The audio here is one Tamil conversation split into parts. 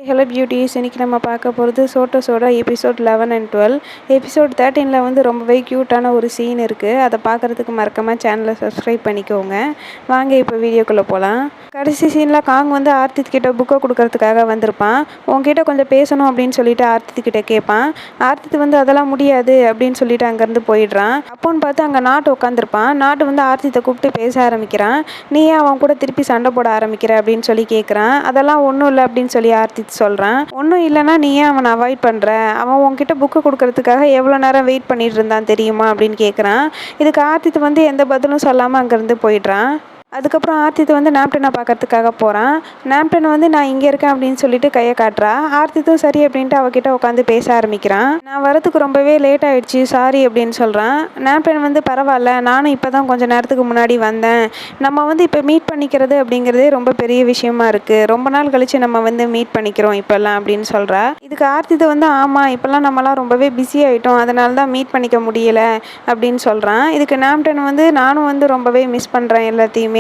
ஹலோ பியூட்டிஸ், இன்றைக்கி நம்ம பார்க்க போகிறது சோட்டோஸோட எபிசோட் 11 and 12. எபிசோட் 13 வந்து ரொம்பவே க்யூட்டான ஒரு சீன் இருக்குது. அதை பார்க்குறதுக்கு மறக்காமல் சேனலை சப்ஸ்கிரைப் பண்ணிக்கோங்க. வாங்க இப்போ வீடியோக்குள்ளே போகலாம். கடைசி சீனில் காங் வந்து ஆர்த்தித் கிட்ட புக்கை கொடுக்கறதுக்காக வந்திருப்பான். உங்ககிட்ட கொஞ்சம் பேசணும் அப்படின்னு சொல்லிட்டு ஆர்த்தித் கிட்ட கேட்பான். ஆர்த்தித் வந்து அதெல்லாம் முடியாது அப்படின்னு சொல்லிட்டு அங்கேருந்து போயிடுறான். அப்போன்னு பார்த்து அங்கே நாட்டு உட்காந்துருப்பான். நாட்டு வந்து ஆர்த்தித்தை கூப்பிட்டு பேச ஆரம்பிக்கிறான். நீ ஏன் அவன் கூட திருப்பி சண்டை போட ஆரம்பிக்கிற அப்படின்னு சொல்லி கேட்குறான். அதெல்லாம் ஒன்றும் இல்லை அப்படின்னு சொல்லி ஆர்த்தித் சொல்கிறான். ஒன்றும் இல்லைன்னா நீ ஏன் அவனை அவாய்ட் பண்ணுற? அவன் உன்கிட்ட புக்கு கொடுக்கறதுக்காக எவ்வளோ நேரம் வெயிட் பண்ணிட்டு இருந்தான் தெரியுமா அப்படின்னு கேட்குறான். இதுக்கு ஆர்த்தித் வந்து எந்த பதிலும் சொல்லாமல் அங்கேருந்து போயிடுறான். அதுக்கப்புறம் ஆர்த்தித் வந்து நாப்டனை பார்க்கறதுக்காக போகிறான். நாப்டன் வந்து நான் இங்கே இருக்கேன் அப்படின்னு சொல்லிட்டு கையை காட்டுறா. ஆர்த்தித்தும் சரி அப்படின்ட்டு அவகிட்ட உட்காந்து பேச ஆரம்பிக்கிறான். நான் வரதுக்கு ரொம்பவே லேட் ஆகிடுச்சு, சாரி அப்படின்னு சொல்கிறான். நாப்டன் வந்து பரவாயில்ல, நானும் இப்போ தான் கொஞ்சம் நேரத்துக்கு முன்னாடி வந்தேன். நம்ம வந்து இப்போ மீட் பண்ணிக்கிறது அப்படிங்கிறதே ரொம்ப பெரிய விஷயமா இருக்குது. ரொம்ப நாள் கழித்து நம்ம வந்து மீட் பண்ணிக்கிறோம் இப்போல்லாம் அப்படின்னு சொல்கிறா. இதுக்கு ஆர்த்தித் வந்து ஆமாம், இப்போல்லாம் நம்மலாம் ரொம்பவே பிஸி ஆகிட்டோம், அதனால தான் மீட் பண்ணிக்க முடியலை அப்படின்னு சொல்கிறான். இதுக்கு நாப்டன் வந்து நானும் வந்து ரொம்பவே மிஸ் பண்ணுறேன் எல்லாத்தையுமே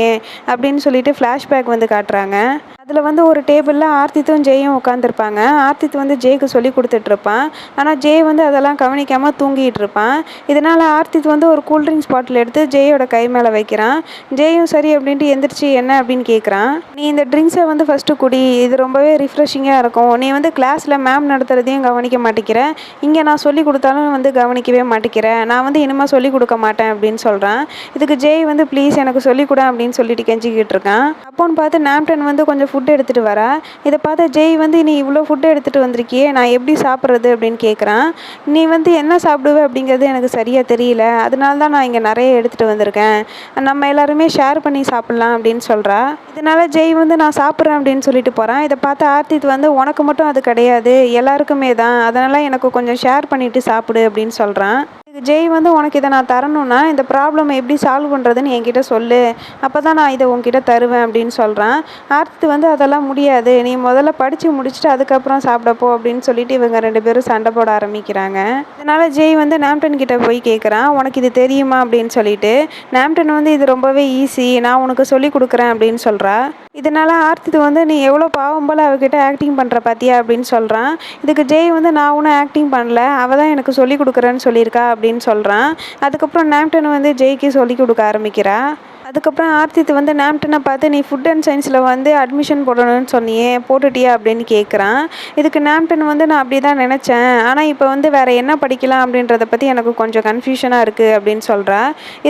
அப்படின்னு சொல்லிட்டு ஃப்ளாஷ்பேக் வந்து காட்டுறாங்க. அதில் வந்து ஒரு டேபிளில் ஆர்த்தித்தும் ஜெயும் உட்காந்துருப்பாங்க. ஆர்த்தித் வந்து ஜெய்க்கு சொல்லி கொடுத்துட்ருப்பான். ஆனால் ஜெய் வந்து அதெல்லாம் கவனிக்காமல் தூங்கிட்டு இருப்பான். இதனால் ஆர்த்தித் வந்து ஒரு கூல்ட்ரிங்க்ஸ் பாட்டில் எடுத்து ஜெயோட கை மேலே வைக்கிறான். ஜெயும் சரி அப்படின்ட்டு எந்திரிச்சு என்ன அப்படின்னு கேட்குறான். நீ இந்த ட்ரிங்க்ஸை வந்து ஃபஸ்ட்டு குடி, இது ரொம்பவே ரிஃப்ரெஷிங்காக இருக்கும். நீ வந்து கிளாஸில் மேம் நடத்துகிறதையும் கவனிக்க மாட்டேங்கிற, இங்கே நான் சொல்லி கொடுத்தாலும் வந்து கவனிக்கவே மாட்டேங்கிறேன், நான் வந்து இனிமேல் சொல்லி கொடுக்க மாட்டேன் அப்படின்னு சொல்கிறான். இதுக்கு ஜெய் வந்து ப்ளீஸ் எனக்கு சொல்லிக் கொடு அப்படின்னு சொல்லிட்டு கெஞ்சிக்கிட்டு இருக்கான். அப்போன்னு பார்த்து நாப்டன் வந்து கொஞ்சம் ஃபுட் எடுத்துகிட்டு வரா. இதை பார்த்தா ஜெய் வந்து நீ இவ்வளோ ஃபுட்டு எடுத்துகிட்டு வந்திருக்கியே, நான் எப்படி சாப்பிட்றது அப்படின்னு கேட்குறான். நீ வந்து என்ன சாப்பிடுவே அப்படிங்கிறது எனக்கு சரியாக தெரியல, அதனால தான் நான் இங்கே நிறைய எடுத்துகிட்டு வந்திருக்கேன், நம்ம எல்லாருமே ஷேர் பண்ணி சாப்பிட்லாம் அப்படின்னு சொல்கிறா. இதனால் ஜெய் வந்து நான் சாப்பிட்றேன் அப்படின்னு சொல்லிட்டு போகிறான். இதை பார்த்து ஆர்த்தித் வந்து உனக்கு மட்டும் அது கிடையாது, எல்லாருக்குமே தான், அதனால் எனக்கு கொஞ்சம் ஷேர் பண்ணிவிட்டு சாப்பிடு அப்படின்னு சொல்கிறான். ஜெய் வந்து உனக்கு இதை நான் தரணும்னா இந்த ப்ராப்ளமை எப்படி சால்வ் பண்ணுறதுன்னு என்கிட்ட சொல்லு, அப்போ தான் நான் இதை உன்கிட்ட தருவேன் அப்படின்னு சொல்கிறான். ஆர்த்தித் வந்து அதெல்லாம் முடியாது, நீ முதல்ல படித்து முடிச்சுட்டு அதுக்கப்புறம் சாப்பிடப்போ அப்படின்னு சொல்லிட்டு இவங்க ரெண்டு பேரும் சண்டை போட ஆரம்பிக்கிறாங்க. இதனால் ஜெய் வந்து நாப்டன் கிட்ட போய் கேட்குறான், உனக்கு இது தெரியுமா அப்படின்னு சொல்லிட்டு. நாப்டன் வந்து இது ரொம்பவே ஈஸி, நான் உனக்கு சொல்லி கொடுக்குறேன் அப்படின்னு சொல்கிறா. இதனால் ஆர்த்தித் வந்து நீ எவ்வளோ பாவம் போல் அவகிட்ட ஆக்டிங் பண்ணுற பார்த்தியா அப்படின்னு சொல்கிறான். இதுக்கு ஜெய் வந்து நான் ஒன்றும் ஆக்டிங் பண்ணல, அவள் தான் எனக்கு சொல்லி கொடுக்குறேன்னு சொல்லியிருக்கா அப்படின்னு சொல்கிறான். அதுக்கப்புறம் நாப்டன் வந்து ஜெய்க்கு சொல்லி கொடுக்க ஆரம்பிக்கிறா. அதுக்கப்புறம் ஆர்த்தித் வந்து நாப்டனை பார்த்து நீ ஃபுட் அண்ட் சயின்ஸில் வந்து அட்மிஷன் போடணும்னு சொன்னியே, போட்டுட்டியா அப்படின்னு கேட்குறான். இதுக்கு நாப்டன் வந்து நான் அப்படி தான் நினச்சேன், ஆனால் இப்போ வந்து வேறு என்ன படிக்கலாம் அப்படின்றத பற்றி எனக்கு கொஞ்சம் கன்ஃபியூஷனாக இருக்குது அப்படின்னு சொல்கிறா.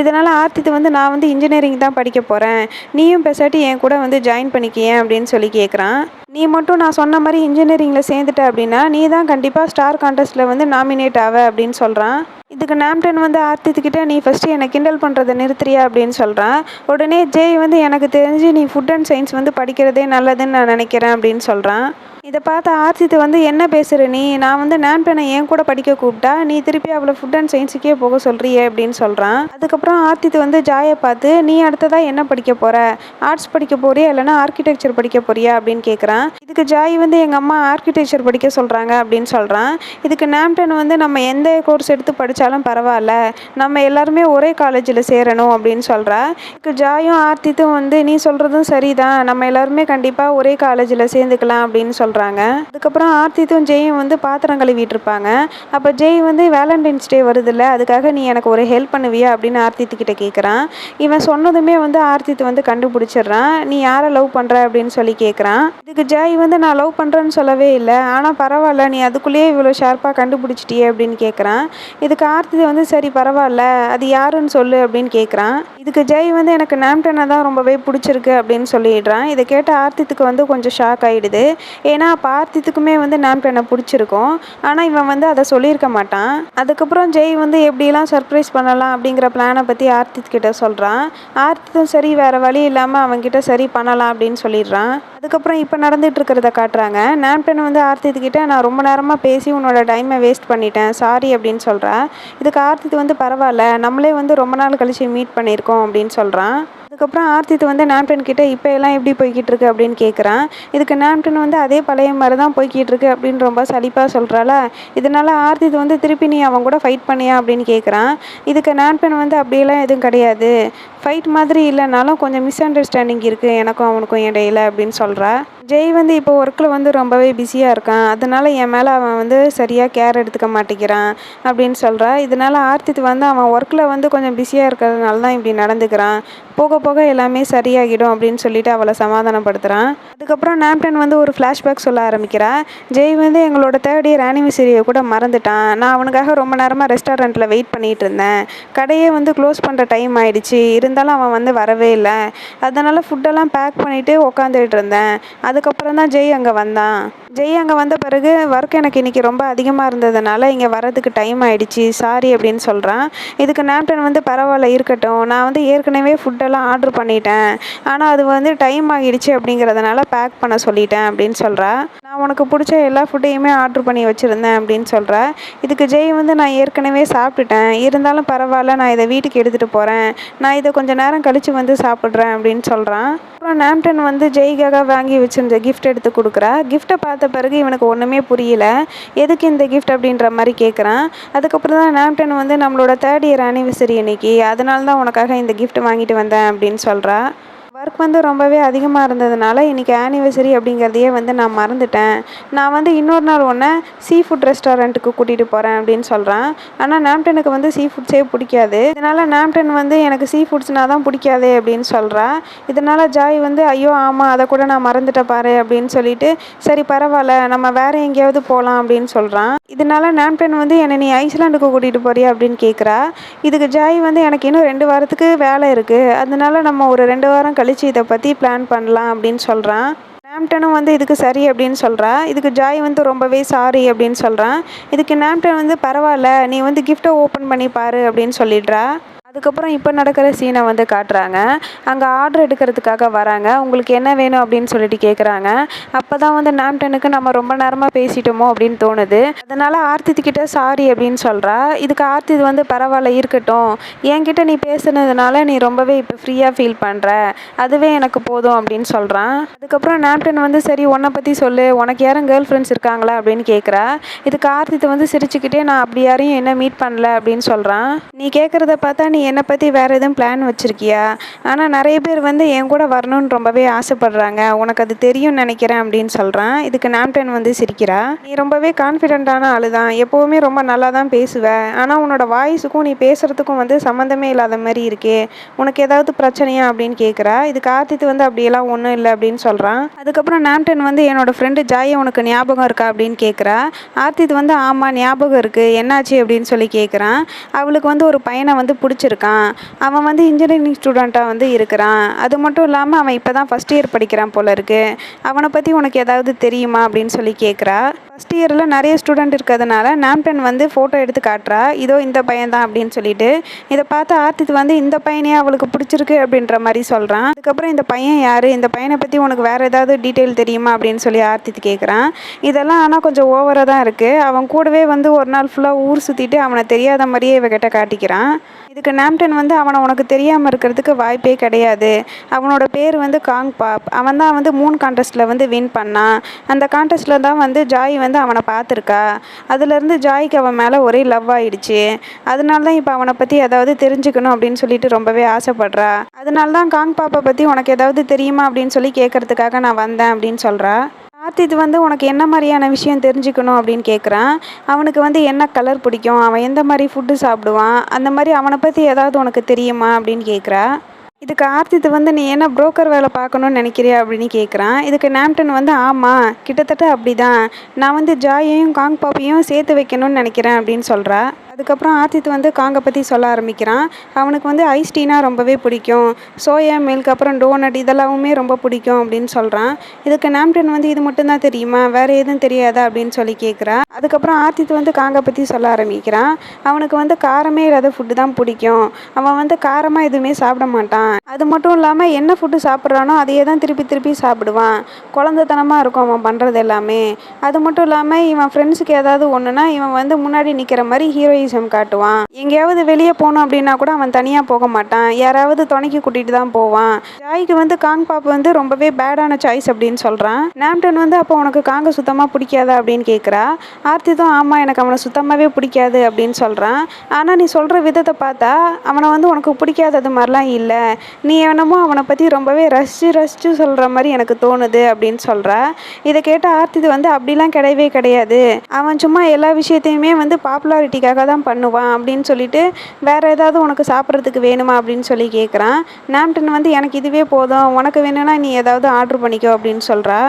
இதனால் ஆர்த்தித் வந்து நான் வந்து இன்ஜினியரிங் தான் படிக்க போகிறேன், நீயும் பேசாட்டி என் கூட வந்து ஜாயின் பண்ணிக்கியேன் அப்படின்னு சொல்லி கேட்குறான். நீ மட்டும் நான் சொன்ன மாதிரி இன்ஜினியரிங்கில் சேர்ந்துட்ட அப்படின்னா நீ தான் கண்டிப்பாக ஸ்டார் கான்டெஸ்ட்டில் வந்து நாமினேட் ஆவ அப்படின்னு சொல்கிறான். இதுக்கு நாப்டன் வந்து ஆர்த்தித்துக்கிட்ட நீ ஃபஸ்ட்டு என்னை கிண்டல் பண்ணுறதை நிறுத்துறியா அப்படின்னு சொல்கிறான். உடனே ஜெய் வந்து எனக்கு தெரிஞ்சு நீ ஃபுட் அண்ட் சயின்ஸ் வந்து படிக்கிறதே நல்லதுன்னு நான் நினைக்கிறேன் அப்படின்னு சொல்கிறான். இதை பார்த்து ஆர்த்தித் வந்து என்ன பேசுகிற நீ, நான் வந்து நாப்டனை என் கூட படிக்க கூப்பிட்டா நீ திருப்பி அவளை ஃபுட் அண்ட் சயின்ஸுக்கே போக சொல்கிறியே அப்படின்னு சொல்கிறான். அதுக்கப்புறம் ஆர்த்தித் வந்து ஜாயை பார்த்து நீ அடுத்ததாக என்ன படிக்க போகிற, ஆர்ட்ஸ் படிக்க போறியா இல்லைனா ஆர்கிடெக்சர் படிக்க போறியா அப்படின்னு கேட்குறான். இதுக்கு ஜாய் வந்து எங்கள் அம்மா ஆர்கிடெக்சர் படிக்க சொல்கிறாங்க அப்படின்னு சொல்கிறான். இதுக்கு நாப்டன் வந்து நம்ம எந்த கோர்ஸ் எடுத்து படித்தாலும் பரவாயில்ல, நம்ம எல்லாருமே ஒரே காலேஜில் சேரணும் அப்படின்னு சொல்கிறா. இதுக்கு ஜாயும் ஆர்த்தித்தும் வந்து நீ சொல்கிறதும் சரிதான், நம்ம எல்லாருமே கண்டிப்பாக ஒரே காலேஜில் சேர்ந்துக்கலாம் அப்படின்னு சொல்கிறாங்க. அதுக்கப்புறம் ஆர்த்தித்தும் ஜெயும் வந்து பாத்திரம் கழுவிட்டு இருப்பாங்க. அப்போ ஜெய் வந்து வேலண்டைன்ஸ் டே வருதுல்ல, அதுக்காக நீ எனக்கு ஒரு ஹெல்ப் பண்ணுவியா அப்படின்னு ஆர்த்தித் கிட்ட கேட்குறான். இவன் சொன்னதுமே வந்து ஆர்த்தித் வந்து கண்டுபிடிச்சிடுறான். நீ யாரை லவ் பண்ணுற அப்படின்னு சொல்லி கேட்குறான். இதுக்கு ஜெய் வந்து நான் லவ் பண்ணுறேன்னு சொல்லவே இல்லை, ஆனால் பரவாயில்ல நீ அதுக்குள்ளேயே இவ்வளோ ஷார்ப்பாக கண்டுபிடிச்சிட்டியே அப்படின்னு கேட்குறான். இதுக்கு ஆர்த்தித் வந்து சரி பரவாயில்ல, அது யாருன்னு சொல்லு அப்படின்னு கேட்குறான். இதுக்கு ஜெய் வந்து எனக்கு நாப்டனை தான் ரொம்பவே பிடிச்சிருக்கு அப்படின்னு சொல்லிடுறான். இதை கேட்ட ஆர்த்தித்துக்கு வந்து கொஞ்சம் ஷாக் ஆகிடுது. ஏன்னா அப்போ ஆர்த்தித்துக்குமே வந்து நாப்டனை பிடிச்சிருக்கும், ஆனால் இவன் வந்து அதை சொல்லியிருக்க மாட்டான். அதுக்கப்புறம் ஜெய் வந்து எப்படிலாம் சர்ப்ரைஸ் பண்ணலாம் அப்படிங்கிற பிளானை பற்றி ஆர்த்தித் கிட்ட சொல்கிறான். ஆர்த்தித்தும் சரி வேறு வழி இல்லாமல் அவன்கிட்ட சரி பண்ணலாம் அப்படின்னு சொல்லிடுறான். அதுக்கப்புறம் இப்போ நடந்துகிட்டு இருக்கிறத காட்டுறாங்க. நாப்டன் வந்து ஆர்த்தித் கிட்ட நான் ரொம்ப நேரமாக பேசி உன்னோட டைமை வேஸ்ட் பண்ணிட்டேன், சாரி அப்படின்னு சொல்கிறா. இதுக்கு ஆர்த்தித் வந்து பரவாயில்ல, நம்மளே வந்து ரொம்ப நாள் கழிச்சு மீட் பண்ணியிருக்கோம் அப்படின்னு சொல்கிறான். அதுக்கப்புறம் ஆர்த்தித் வந்து நாப்டன் கிட்ட இப்போ எல்லாம் எப்படி போய்கிட்டு இருக்கு அப்படின்னு கேட்குறான். இதுக்கு நாப்டன் வந்து அதே பழைய மாதிரி தான் போய்கிட்டு இருக்கு அப்படின்னு ரொம்ப சலிப்பாக சொல்கிறாள. இதனால ஆர்த்தித் வந்து திருப்பி நீ அவன் கூட ஃபைட் பண்ணியா அப்படின்னு கேட்குறான். இதுக்கு நாப்டன் வந்து அப்படியெல்லாம் எதுவும் கிடையாது, ஃபைட் மாதிரி இல்லைனாலும் கொஞ்சம் மிஸ் அண்டர்ஸ்டாண்டிங் இருக்குது எனக்கும் அவனுக்கும் இடையில அப்படின்னு சொல்கிறா. ஜெய் வந்து இப்போ ஒர்க்கில் வந்து ரொம்பவே பிஸியாக இருக்கான், அதனால என் மேலே அவன் வந்து சரியாக கேர் எடுத்துக்க மாட்டேங்கிறான் அப்படின்னு சொல்கிறா. இதனால் ஆர்த்தி வந்து அவன் ஒர்க்கில் வந்து கொஞ்சம் பிஸியாக இருக்கிறதுனால தான் இப்படி நடந்துக்கிறான், போக போக எல்லாமே சரியாகிடும் அப்படின்னு சொல்லிட்டு அவளை சமாதானப்படுத்துகிறான். அதுக்கப்புறம் நாப்டன் வந்து ஒரு ஃப்ளாஷ்பேக் சொல்ல ஆரம்பிக்கிறா. ஜெய் வந்து எங்களோட 3rd இயர் ஆனிவர்சரியை கூட மறந்துட்டான், நான் அவனுக்காக ரொம்ப நேரமாக ரெஸ்டாரண்ட்டில் வெயிட் பண்ணிகிட்டு இருந்தேன், கடையே வந்து க்ளோஸ் பண்ணுற டைம் ஆகிடுச்சு, இருந்தாலும் அவன் வந்து வரவே இல்லை, அதனால் ஃபுட்டெல்லாம் பேக் பண்ணிவிட்டு உக்காந்துட்டு இருந்தேன், அதுக்கப்புறம் தான் ஜெய் அங்கே வந்தான். ஜெய் அங்கே வந்த பிறகு ஒர்க் எனக்கு இன்றைக்கி ரொம்ப அதிகமாக இருந்ததுனால இங்கே வரதுக்கு டைம் ஆகிடுச்சு, சாரி அப்படின்னு சொல்கிறான். இதுக்கு நாப்டன் வந்து பரவாயில்ல இருக்கட்டும், நான் வந்து ஏற்கனவே ஃபுட்டெல்லாம் ஆர்டர் பண்ணிட்டேன், ஆனால் அது வந்து டைம் ஆகிடுச்சு அப்படிங்கிறதுனால பேக் பண்ண சொல்லிட்டேன் அப்படின்னு சொல்கிறா. நான் உனக்கு பிடிச்ச எல்லா ஃபுட்டையுமே ஆர்டர் பண்ணி வச்சுருந்தேன் அப்படின்னு சொல்கிறா. இதுக்கு ஜெய் வந்து நான் ஏற்கனவே சாப்பிட்டுட்டேன், இருந்தாலும் பரவாயில்ல, நான் இதை வீட்டுக்கு எடுத்துகிட்டு போகிறேன், நான் இதை கொஞ்சம் நேரம் கழித்து வந்து சாப்பிட்றேன் அப்படின்னு சொல்கிறான். அப்புறம் நாப்டன் வந்து ஜெய்காக வாங்கி வச்சுருந்த கிஃப்ட் எடுத்து கொடுக்குறா. கிஃப்ட்டை பார்த்த பிறகு இவனுக்கு ஒன்றுமே புரியல, எதுக்கு இந்த கிஃப்ட் அப்படின்ற மாதிரி கேட்குறான். அதுக்கப்புறம் தான் நாப்டன் வந்து நம்மளோட 3rd இயர் ஆனிவர்சரி அன்னைக்கு, அதனால தான் உனக்காக இந்த கிஃப்ட் வாங்கிட்டு வந்தேன் அப்படின்னு சொல்கிறா. ஒர்க் வந்து ரொம்பவே அதிகமாக இருந்ததுனால இன்றைக்கி ஆனிவர்சரி அப்படிங்கிறதையே வந்து நான் மறந்துட்டேன், நான் வந்து இன்னொரு நாள் ஒன்று சீ ஃபுட் ரெஸ்டாரண்ட்டுக்கு கூட்டிகிட்டு போகிறேன் அப்படின்னு சொல்கிறான். ஆனால் நாப்டனுக்கு வந்து சீ ஃபுட்ஸே பிடிக்காது, இதனால் நாப்டன் வந்து எனக்கு சீ ஃபுட்ஸ்னால் தான் பிடிக்காதே அப்படின்னு சொல்கிறா. இதனால் ஜாய் வந்து ஐயோ ஆமாம் அதை கூட நான் மறந்துட்ட பாரு அப்படின்னு சொல்லிட்டு சரி பரவாயில்ல நம்ம வேறு எங்கேயாவது போகலாம் அப்படின்னு சொல்கிறான். இதனால் நாப்டன் வந்து என்னை நீ ஐஸ்லாண்டுக்கு கூட்டிகிட்டு போறியா அப்படின்னு கேட்குறா. இதுக்கு ஜாய் வந்து எனக்கு இன்னும் 2 வாரத்துக்கு வேலை இருக்குது, அதனால நம்ம ஒரு 2 வாரம் கழித்து இதை பற்றி பிளான் பண்ணலாம் அப்படின்னு சொல்கிறான். நாப்டனும் வந்து இதுக்கு சரி அப்படின்னு சொல்கிறா. இதுக்கு ஜாய் வந்து ரொம்பவே சாரி அப்படின்னு சொல்கிறான். இதுக்கு நாப்டன் வந்து பரவாயில்ல நீ வந்து கிஃப்ட்டை ஓப்பன் பண்ணி பாரு அப்படின்னு சொல்லிடுறா. அதுக்கப்புறம் இப்போ நடக்கிற சீனை வந்து காட்டுறாங்க. அங்கே ஆர்டர் எடுக்கிறதுக்காக வராங்க. உங்களுக்கு என்ன வேணும் அப்படின்னு சொல்லிட்டு கேட்குறாங்க. அப்போ தான் வந்து நாப்டனுக்கு நம்ம ரொம்ப நேரமாக பேசிட்டோமோ அப்படின்னு தோணுது. அதனால் ஆர்த்திக்கிட்ட சாரி அப்படின்னு சொல்கிறா. இதுக்கு ஆர்த்தி வந்து பரவாயில்ல இருக்கட்டும், என்கிட்ட நீ பேசுனதுனால நீ ரொம்பவே இப்போ ஃப்ரீயாக ஃபீல் பண்ணுற, அதுவே எனக்கு போதும் அப்படின்னு சொல்கிறான். அதுக்கப்புறம் நாப்டன் வந்து சரி உன்னை பற்றி சொல்லு, உனக்கு யாரும் கேர்ள் ஃப்ரெண்ட்ஸ் இருக்காங்களா அப்படின்னு கேட்குறா. இதுக்கு ஆர்த்தி வந்து சிரிச்சுக்கிட்டே நான் அப்படி யாரையும் என்ன மீட் பண்ணல அப்படின்னு சொல்கிறான். நீ கேட்குறத பார்த்தா நீ என்னை பற்றி வேறு எதுவும் பிளான் வச்சுருக்கியா, ஆனால் நிறைய பேர் வந்து என் கூட வரணும்னு ரொம்பவே ஆசைப்பட்றாங்க, உனக்கு அது தெரியும்னு நினைக்கிறேன் அப்படின்னு சொல்கிறான். இதுக்கு நாப்டன் வந்து சிரிக்கிறா. நீ ரொம்பவே கான்ஃபிடென்ட்டான ஆளு தான், எப்போவுமே ரொம்ப நல்லா தான் பேசுவேன், ஆனால் உன்னோட வாய்ஸுக்கும் நீ பேசுகிறதுக்கும் வந்து சம்மந்தமே இல்லாத மாதிரி இருக்கே, உனக்கு ஏதாவது பிரச்சனையா அப்படின்னு கேட்குறா. இதுக்கு ஆர்த்தி வந்து அப்படியெல்லாம் ஒன்றும் இல்லை அப்படின்னு சொல்கிறான். அதுக்கப்புறம் நாப்டன் வந்து என்னோடய ஃப்ரெண்டு ஜாயை உனக்கு ஞாபகம் இருக்கா அப்படின்னு கேட்குறா. ஆர்த்தி வந்து ஆமாம் ஞாபகம் இருக்குது, என்னாச்சு அப்படின்னு சொல்லி கேட்குறான். அவளுக்கு வந்து ஒரு பையனை வந்து பிடிச்சிருக்கான், அவன் வந்து இன்ஜினியரிங் ஸ்டூடெண்ட்டாக வந்து இருக்கிறான், அது மட்டும் இல்லாமல் அவன் இப்போ தான் 1st இயர் படிக்கிறான் போல இருக்குது, அவனை பற்றி உனக்கு ஏதாவது தெரியுமா அப்படின்னு சொல்லி கேட்குறா. 1st இயரில் நிறைய ஸ்டூடெண்ட் இருக்கிறதுனால நாப்டன் வந்து ஃபோட்டோ எடுத்து காட்டுறா. இதோ இந்த பையன் தான் அப்படின்னு சொல்லிட்டு. இதை பார்த்து ஆர்த்தி வந்து இந்த பையனே அவளுக்கு பிடிச்சிருக்கு அப்படின்ற மாதிரி சொல்கிறான். அதுக்கப்புறம் இந்த பையன் யார், இந்த பையனை பற்றி உனக்கு வேறு ஏதாவது டீட்டெயில் தெரியுமா அப்படின்னு சொல்லி ஆர்த்தி கேட்குறான். இதெல்லாம் ஆனால் கொஞ்சம் ஓவராக தான் இருக்குது, அவன் கூடவே வந்து ஒரு நாள் ஃபுல்லாக ஊர் சுற்றிட்டு அவனை தெரியாத மாதிரியே இவகிட்ட காட்டிக்கிறான். இதுக்கு நாப்டன் வந்து அவனை உனக்கு தெரியாமல் இருக்கிறதுக்கு வாய்ப்பே கிடையாது, அவனோட பேர் வந்து காங் பாப், அவன் தான் வந்து மூன் கான்டெஸ்ட்டில் வந்து வின் பண்ணான், அந்த கான்டெஸ்ட்டில் தான் வந்து ஜாய் வந்து அவனை பார்த்துருக்கா, அதுலேருந்து ஜாய்க்கு அவன் மேலே ஒரே லவ் ஆகிடுச்சு, அதனால தான் இப்போ அவனை பற்றி ஏதாவது தெரிஞ்சுக்கணும் அப்படின்னு சொல்லிட்டு ரொம்பவே ஆசைப்பட்றா, அதனால தான் காங் பாப்பை பற்றி உனக்கு ஏதாவது தெரியுமா அப்படின்னு சொல்லி கேட்குறதுக்காக நான் வந்தேன் அப்படின்னு சொல்கிறா. ஆர்த்தி வந்து உனக்கு என்ன மாதிரியான விஷயம் தெரிஞ்சுக்கணும் அப்படின்னு கேட்குறான். அவனுக்கு வந்து என்ன கலர் பிடிக்கும், அவன் எந்த மாதிரி ஃபுட்டு சாப்பிடுவான், அந்த மாதிரி அவனை பற்றி ஏதாவது உனக்கு தெரியுமா அப்படின்னு கேட்குறா. இதுக்கு ஆர்த்தி வந்து நீ என்ன புரோக்கர் வேலை பார்க்கணுன்னு நினைக்கிறியா அப்படின்னு கேட்குறான். இதுக்கு நாப்டன் வந்து ஆமாம் கிட்டத்தட்ட அப்படி தான், நான் வந்து ஜாயையும் காங் பாப்பையும் சேர்த்து வைக்கணும்னு நினைக்கிறேன் அப்படின்னு சொல்கிறா. அதுக்கப்புறம் ஆர்த்தி வந்து காங்கை பற்றி சொல்ல ஆரம்பிக்கிறான். அவனுக்கு வந்து ஐஸ் டீனா ரொம்பவே பிடிக்கும், சோயா மில்க் அப்புறம் டோனட் இதெல்லாமே ரொம்ப பிடிக்கும் அப்படின்னு சொல்கிறான். இதுக்கு நாப்டன் வந்து இது மட்டும்தான் தெரியுமா, வேறு எதுவும் தெரியாதா அப்படின்னு சொல்லி கேட்குறா. அதுக்கப்புறம் ஆர்த்தி வந்து காங்கை பற்றி சொல்ல ஆரம்பிக்கிறான். அவனுக்கு வந்து காரமே இல்லாத ஃபுட்டு தான் பிடிக்கும், அவன் வந்து காரமாக எதுவுமே சாப்பிட மாட்டான், அது மட்டும் இல்லாமல் என்ன ஃபுட்டு சாப்பிட்றானோ அதையே தான் திருப்பி திருப்பி சாப்பிடுவான், குழந்தைத்தனமாக இருக்கும் அவன் பண்ணுறது எல்லாமே, அது மட்டும் இல்லாமல் இவன் ஃப்ரெண்ட்ஸுக்கு ஏதாவது ஒன்றுனா இவன் வந்து முன்னாடி நிற்கிற மாதிரி ஹீரோயிக் ஈகோயிசம் காட்டுவான். எங்கேயாவது வெளியே போகணும் அப்படின்னா கூட அவன் தனியாக போக மாட்டான், யாராவது துணைக்கு கூட்டிகிட்டு தான் போவான். ஜாய்க்கு வந்து காங் பாப் வந்து ரொம்பவே பேடான சாய்ஸ் அப்படின்னு சொல்கிறான். நாம்டன் வந்து அப்போ உனக்கு காங்கை சுத்தமாக பிடிக்காதா அப்படின்னு கேட்குறா. ஆர்த்தி தான் ஆமாம் எனக்கு அவனை சுத்தமாகவே பிடிக்காது அப்படின்னு சொல்கிறான். ஆனால் நீ சொல்கிற விதத்தை பார்த்தா அவனை வந்து உனக்கு பிடிக்காதது மாதிரிலாம் இல்லை, நீ என்னமோ அவனை பற்றி ரொம்பவே ரசித்து சொல்கிற மாதிரி எனக்கு தோணுது அப்படின்னு சொல்கிறா. இதை கேட்ட ஆர்த்தி வந்து அப்படிலாம் கிடையவே கிடையாது, அவன் சும்மா எல்லா விஷயத்தையுமே வந்து பாப்புலாரிட்டிக்காக தான் பண்ணுவான் அப்படின்னு சொல்லிட்டு வேறு ஏதாவது உனக்கு சாப்பிட்றதுக்கு வேணுமா அப்படின்னு சொல்லி கேட்குறான். நாம்டன் வந்து எனக்கு இதுவே போதும், உனக்கு வேணும்னா நீ ஏதாவது ஆர்டர் பண்ணிக்கோ அப்படின்னு சொல்கிறா.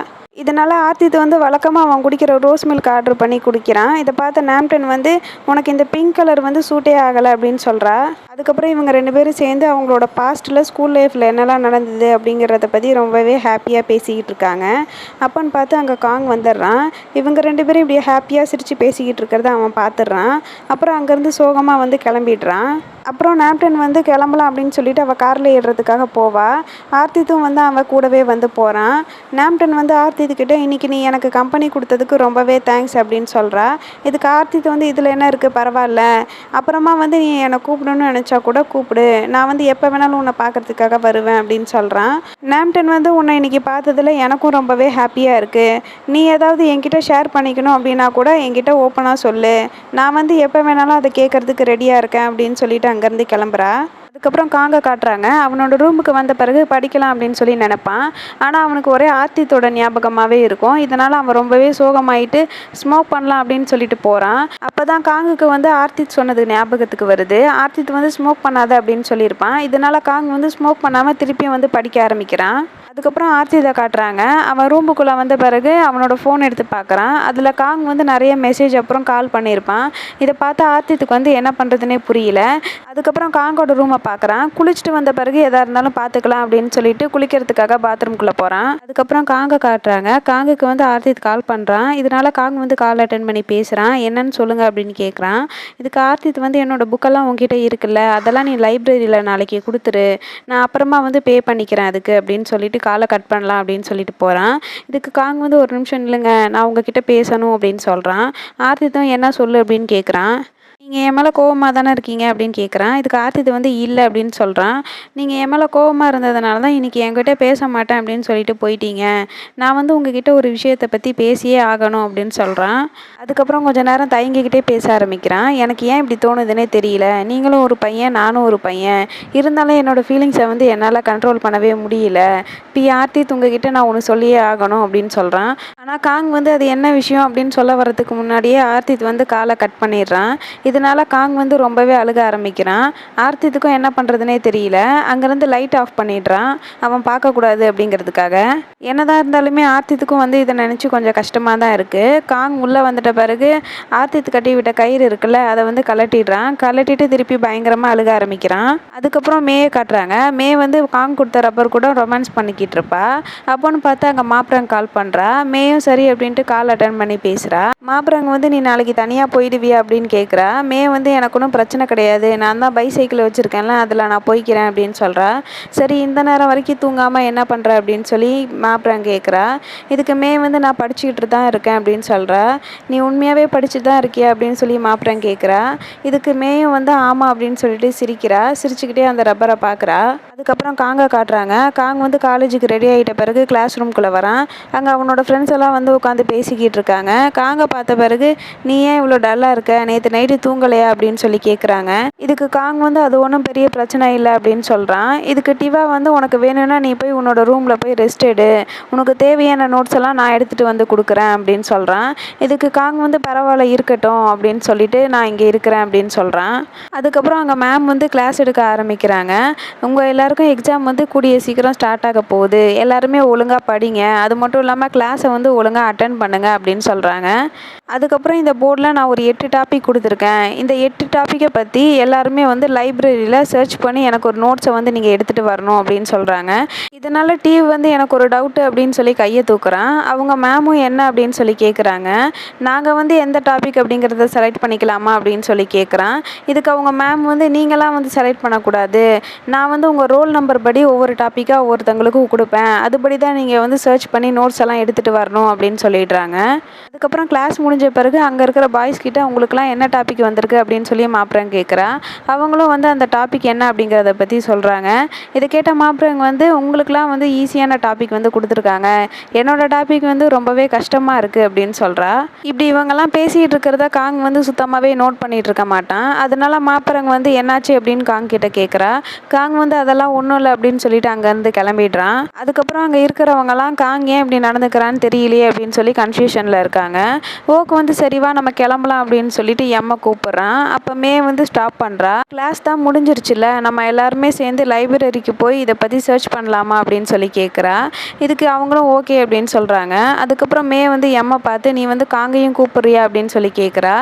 இதனால் ஆர்த்தி வந்து வழக்கமாக அவன் குடிக்கிற ரோஸ் மில்க் ஆர்டர் பண்ணி குடிக்கிறான். இதை பார்த்த நாம்டன் வந்து உனக்கு இந்த பிங்க் கலர் வந்து சூட்டே ஆகலை அப்படின்னு சொல்கிறா. அதுக்கப்புறம் இவங்க 2 பேரும் சேர்ந்து அவங்களோட பாஸ்ட்டில் ஸ்கூல் லைஃப்பில் என்னெல்லாம் நடந்தது அப்படிங்கிறத பற்றி ரொம்பவே ஹாப்பியாக பேசிக்கிட்டு இருக்காங்க. அப்போன்னு பார்த்து அங்கே காங் வந்துடுறான். இவங்க 2 பேரும் இப்படியே ஹாப்பியாக சிரித்து பேசிக்கிட்டு இருக்கிறத அவன் பார்த்துடுறான். அப்புறம் அங்கேருந்து சோகமாக வந்து கிளம்பிடுறான். அப்புறம் நாம்டன் வந்து கிளம்பலாம் அப்படின்னு சொல்லிட்டு அவள் காரில் ஏறுறதுக்காக போவா. ஆர்த்தித்தும் வந்து அவன் கூடவே வந்து போகிறான். நாம்டன் வந்து ஆர்த்தித்துக்கிட்ட இன்றைக்கி நீ எனக்கு கம்பெனி கொடுத்ததுக்கு ரொம்பவே தேங்க்ஸ் அப்படின்னு சொல்கிறா. இதுக்கு ஆர்த்தித்து வந்து இதில் என்ன இருக்குது, பரவாயில்ல, அப்புறமா வந்து நீ என்னை கூப்பிடணும்னு நினச்சா கூட கூப்பிடு, நான் வந்து எப்போ வேணாலும் உன்னை பார்க்குறதுக்காக வருவேன் அப்படின்னு சொல்கிறான். நாம்டன் வந்து உன்னை இன்றைக்கி பார்த்ததில் எனக்கும் ரொம்பவே ஹாப்பியாக இருக்குது, நீ ஏதாவது என்கிட்ட ஷேர் பண்ணிக்கணும் அப்படின்னா கூட என்கிட்ட ஓப்பனாக சொல்லு, நான் வந்து எப்போ வேணாலும் அதை கேட்குறதுக்கு ரெடியாக இருக்கேன் அப்படின்னு சொல்லிட்டு அங்கேருந்து கிளம்புறா. அதுக்கப்புறம் காங்கை காட்டுறாங்க. அவனோட ரூமுக்கு வந்த பிறகு படிக்கலாம் அப்படின்னு சொல்லி நினப்பான். ஆனால் அவனுக்கு ஒரே ஆர்த்தித்தோட ஞாபகமாகவே இருக்கும். இதனால் அவன் ரொம்பவே சோகமாயிட்டு ஸ்மோக் பண்ணலாம் அப்படின்னு சொல்லிட்டு போகிறான். அப்போ தான் காங்குக்கு வந்து ஆர்த்தித் சொன்னது ஞாபகத்துக்கு வருது. ஆர்த்தித் வந்து ஸ்மோக் பண்ணாத அப்படின்னு சொல்லியிருப்பான். இதனால் காங் வந்து ஸ்மோக் பண்ணாமல் திருப்பியும் வந்து படிக்க ஆரம்பிக்கிறான். அதுக்கப்புறம் ஆர்த்திதை காட்டுறாங்க. அவன் ரூமுக்குள்ளே வந்த பிறகு அவனோட ஃபோன் எடுத்து பார்க்குறான். அதில் காங் வந்து நிறைய மெசேஜ் அப்புறம் கால் பண்ணியிருப்பான். இதை பார்த்து ஆர்த்தித்துக்கு வந்து என்ன பண்ணுறதுனே புரியல. அதுக்கப்புறம் காங்கோட ரூமை பார்க்குறான். குளிச்சுட்டு வந்த பிறகு எதாக இருந்தாலும் பார்த்துக்கலாம் அப்படின்னு சொல்லிட்டு குளிக்கிறதுக்காக பாத்ரூம்குள்ளே போகிறான். அதுக்கப்புறம் காங்கை காட்டுறாங்க. காங்குக்கு வந்து ஆர்த்தித் கால் பண்ணுறான். இதனால் காங் வந்து கால் அட்டன் பண்ணி பேசுகிறான். என்னன்னு சொல்லுங்கள் அப்படின்னு கேட்குறான். இதுக்கு ஆர்த்தித் வந்து என்னோடய புக்கெல்லாம் உங்ககிட்ட இருக்குல்ல, அதெல்லாம் நீ லைப்ரரியில் நாளைக்கு கொடுத்துரு, நான் அப்புறமா வந்து பே பண்ணிக்கிறேன் அதுக்கு அப்படின்னு சொல்லிட்டு காலை கட் பண்ணலாம் அப்படின்னு சொல்லிட்டு போகிறான். இதுக்கு காங் வந்து ஒரு நிமிஷம் இல்லைங்க, நான் உங்ககிட்ட பேசணும் அப்படின்னு சொல்கிறான். ஆர்த்தித்தும் என்ன சொல்லு அப்படின்னு கேட்குறான். நீங்கள் என் மேலே கோவமாக தானே இருக்கீங்க அப்படின்னு கேட்குறான். இதுக்கு ஆர்த்தித் வந்து இல்லை அப்படின்னு சொல்கிறான். நீங்கள் என் மேலே கோவமாக இருந்ததுனால தான் இன்றைக்கி என்கிட்ட பேச மாட்டேன் அப்படின்னு சொல்லிட்டு போயிட்டீங்க, நான் வந்து உங்ககிட்ட ஒரு விஷயத்தை பற்றி பேசியே ஆகணும் அப்படின்னு சொல்கிறான். அதுக்கப்புறம் கொஞ்சம் நேரம் தயங்கிக்கிட்டே பேச ஆரம்பிக்கிறான். எனக்கு ஏன் இப்படி தோணுதுன்னே தெரியல, நீங்களும் ஒரு பையன் நானும் ஒரு பையன், இருந்தாலும் என்னோடய ஃபீலிங்ஸை வந்து என்னால் கண்ட்ரோல் பண்ணவே முடியல, இப்போ ஆர்த்தித் உங்ககிட்ட நான் ஒன்று சொல்லியே ஆகணும் அப்படின்னு சொல்கிறான். ஆனால் காங் வந்து அது என்ன விஷயம் அப்படின்னு சொல்ல வரதுக்கு முன்னாடியே ஆர்த்தித் வந்து காலை கட் பண்ணிடுறான். இதனால் காங் வந்து ரொம்பவே அழுக ஆரம்பிக்கிறான். ஆர்த்தித்துக்கும் என்ன பண்ணுறதுனே தெரியல. அங்கேருந்து லைட் ஆஃப் பண்ணிடுறான், அவன் பார்க்கக்கூடாது அப்படிங்கிறதுக்காக. என்னதான் இருந்தாலுமே ஆர்த்தித்துக்கும் வந்து இதை நினச்சி கொஞ்சம் கஷ்டமாக தான் இருக்குது. காங் உள்ளே வந்துட்ட பிறகு ஆர்த்தித் கட்டி விட்ட கயிறு இருக்குல்ல, அதை வந்து கலட்டிடுறான். கலட்டிட்டு திருப்பி பயங்கரமாக அழுக ஆரம்பிக்கிறான். அதுக்கப்புறம் மேயை காட்டுறாங்க. மே வந்து காங் கொடுத்த ரப்பர் கூட ரொமான்ஸ் பண்ணிக்கிட்டு இருப்பா. அப்போன்னு பார்த்து அங்கே மாப்ரங் கால் பண்ணுறா. மேயும் சரி அப்படின்ட்டு கால் அட்டன் பண்ணி பேசுகிறா. மாப்ரங் வந்து நீ நாளைக்கு தனியாக போயிடுவியா அப்படின்னு கேட்குறா. மே வந்து எனக்கு ஒன்றும் பிரச்சனை கிடையாது, நான் தான் பைசைக்கிள் வச்சுருக்கேன்ல, அதில் நான் போய்க்கிறேன் அப்படின்னு சொல்கிறா. சரி இந்த நேரம் வரைக்கும் தூங்காமல் என்ன பண்ணுற அப்படின்னு சொல்லி மாப்ரங் கேட்குறா. இதுக்கு மே வந்து நான் படிச்சுக்கிட்டு தான் இருக்கேன் அப்படின்னு சொல்கிறா. நீ உண்மையாகவே படிச்சுட்டு தான் இருக்கியா அப்படின்னு சொல்லி மாப்ரங் கேட்குறா. இதுக்கு மேயும் வந்து ஆமாம் அப்படின்னு சொல்லிட்டு சிரிக்கிறா. சிரிச்சுக்கிட்டே அந்த ரப்பரை பார்க்குறா. அதுக்கப்புறம் காங்கை காட்டுறாங்க. காங் வந்து காலேஜுக்கு ரெடி ஆகிட்ட பிறகு கிளாஸ் ரூம்குள்ளே வரான். அங்கே அவனோட ஃப்ரெண்ட்ஸ் எல்லாம் வந்து உட்காந்து பேசிக்கிட்டு இருக்காங்க. காங்கை பார்த்த பிறகு நீ ஏன் இவ்வளோ டல்லாக இருக்க, நேற்று நைட்டு தூங்கலையா அப்படின்னு சொல்லி கேட்குறாங்க. இதுக்கு காங் வந்து அது ஒன்றும் பெரிய பிரச்சனை இல்லை அப்படின்னு சொல்கிறான். இதுக்கு டிவா வந்து உனக்கு வேணும்னா நீ போய் உன்னோட ரூமில் போய் ரெஸ்ட் எடு, உனக்கு தேவையான நோட்ஸ் எல்லாம் நான் எடுத்துகிட்டு வந்து கொடுக்குறேன் அப்படின்னு சொல்கிறான். இதுக்கு காங் வந்து பரவாயில்ல இருக்கட்டும் அப்படின்னு சொல்லிட்டு நான் இங்கே இருக்கிறேன் அப்படின்னு சொல்கிறான். அதுக்கப்புறம் அங்கே மேம் வந்து கிளாஸ் எடுக்க ஆரம்பிக்கிறாங்க. உங்கள் எல்லாருக்கும் எக்ஸாம் வந்து கூடிய சீக்கிரம் ஸ்டார்ட் ஆக போகுது, எல்லாருமே ஒழுங்காக படிங்க, அது மட்டும் இல்லாமல் கிளாஸை வந்து ஒழுங்காக அட்டன் பண்ணுங்க அப்படின்னு சொல்கிறாங்க. அதுக்கப்புறம் இந்த போர்டில் நான் ஒரு 8 டாபிக் கொடுத்துருக்கேன், இந்த 8 டாப்பிக்கை பற்றி எல்லாருமே வந்து லைப்ரரியில் சர்ச் பண்ணி எனக்கு ஒரு நோட்ஸை வந்து நீங்கள் எடுத்துகிட்டு வரணும் அப்படின்னு சொல்கிறாங்க. இதனால் டிவி வந்து எனக்கு ஒரு டவுட்டு அப்படின்னு சொல்லி கையை தூக்குறான். அவங்க மேமும் என்ன அப்படின்னு சொல்லி கேட்குறாங்க. நாங்கள் வந்து எந்த டாபிக் அப்படிங்கிறத செலக்ட் பண்ணிக்கலாமா அப்படின்னு சொல்லி கேட்குறான். இதுக்கு அவங்க மேம் வந்து நீங்களாம் வந்து செலக்ட் பண்ணக்கூடாது, நான் வந்து உங்கள் ரோல் நம்பர் படி ஒவ்வொரு டாப்பிக்காக ஒவ்வொருத்தங்களுக்கும் கொடுப்பேன், அதுபடி தான் நீங்கள் வந்து சர்ச் பண்ணி நோட்ஸ் எல்லாம் எடுத்துகிட்டு வரணும் அப்படின்னு சொல்லிடுறாங்க. அதுக்கப்புறம் கிளாஸ் கிளாஸ் முடிஞ்ச பிறகு அங்கே இருக்கிற பாய்ஸ் கிட்ட உங்களுக்குலாம் என்ன டாபிக் வந்திருக்கு அப்படின்னு சொல்லி மாப்பிரங்க கேட்குறா. அவங்களும் வந்து அந்த டாபிக் என்ன அப்படிங்கிறத பற்றி சொல்கிறாங்க. இதை கேட்ட மாப்பிரங்க வந்து உங்களுக்குலாம் வந்து ஈஸியான டாபிக் வந்து கொடுத்துருக்காங்க, என்னோட டாபிக் வந்து ரொம்பவே கஷ்டமாக இருக்குது அப்படின்னு சொல்கிறா. இப்படி இவங்கெல்லாம் பேசிகிட்டு இருக்கிறத காங் வந்து சுத்தமாகவே நோட் பண்ணிகிட்டு இருக்க மாட்டான். அதனால மாப்பிரங்க வந்து என்னாச்சு அப்படின்னு காங் கிட்ட கேட்குறா. காங் வந்து அதெல்லாம் ஒன்றும் இல்லை அப்படின்னு சொல்லிட்டு அங்கேருந்து கிளம்பிடுறான். அதுக்கப்புறம் அங்கே இருக்கிறவங்கலாம் காங் ஏன் இப்படி நடந்துக்கிறான்னு தெரியலையே அப்படின்னு சொல்லி கன்ஃபியூஷனில் இருக்காங்க. ஓக்கு வந்து சரிவா நம்ம கிளம்பலாம் அப்படின்னு சொல்லிட்டு எம்மை கூப்பிட்றான். அப்போ மே வந்து ஸ்டாப் பண்ணுறா. கிளாஸ் தான் முடிஞ்சிருச்சுல, நம்ம எல்லாருமே சேர்ந்து லைப்ரரிக்கு போய் இதை பற்றி சர்ச் பண்ணலாமா அப்படின்னு சொல்லி கேட்குறா. இதுக்கு அவங்களும் ஓகே அப்படின்னு சொல்கிறாங்க. அதுக்கப்புறம் மே வந்து எம்மை பார்த்து நீ வந்து காங்கையும் கூப்பிட்றியா அப்படின்னு சொல்லி கேட்குறா.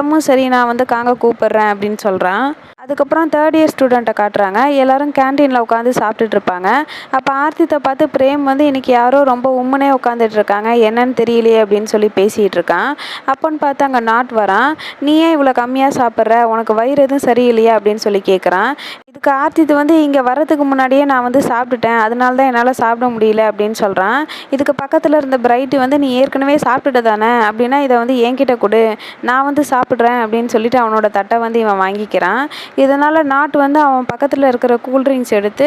எம்மும் சரி நான் வந்து காங்க கூப்பிட்றேன் அப்படின்னு சொல்கிறான். அதுக்கப்புறம் தேர்ட் இயர் ஸ்டூடெண்ட்டை காட்டுறாங்க. எல்லோரும் கேன்டீனில் உட்காந்து சாப்பிட்டுட்டு இருப்பாங்க. அப்போ ஆர்த்தித்தை பார்த்து பிரேம் வந்து இன்றைக்கி யாரோ ரொம்ப உம்முனே உட்காந்துட்டு இருக்காங்க, என்னன்னு தெரியலையே அப்படின்னு சொல்லி பேசிகிட்டு இருக்கான். அப்போன்னு பார்த்து அங்கே நாட் வரான். நீ ஏன் இவ்வளோ கம்மியாக சாப்பிட்ற, உனக்கு வயிறு எதுவும் சரியில்லையா அப்படின்னு சொல்லி கேட்குறான். இதுக்கு ஆர்த்தித்து வந்து இங்கே வரதுக்கு முன்னாடியே நான் வந்து சாப்பிட்டுட்டேன், அதனால தான் என்னால் சாப்பிட முடியல அப்படின்னு சொல்கிறான். இதுக்கு பக்கத்தில் இருந்த பிரைட்டு வந்து நீ ஏற்கனவே சாப்பிட்டுட்டு தானே, அப்படின்னா இதை வந்து என்கிட்ட கொடு, நான் வந்து சாப்பிட்றேன் அப்படின்னு சொல்லிட்டு அவனோட தட்டை வந்து இவன் வாங்கிக்கிறான். இதனால் நாட் வந்து அவன் பக்கத்தில் இருக்கிற கூல்ட்ரிங்க்ஸ் எடுத்து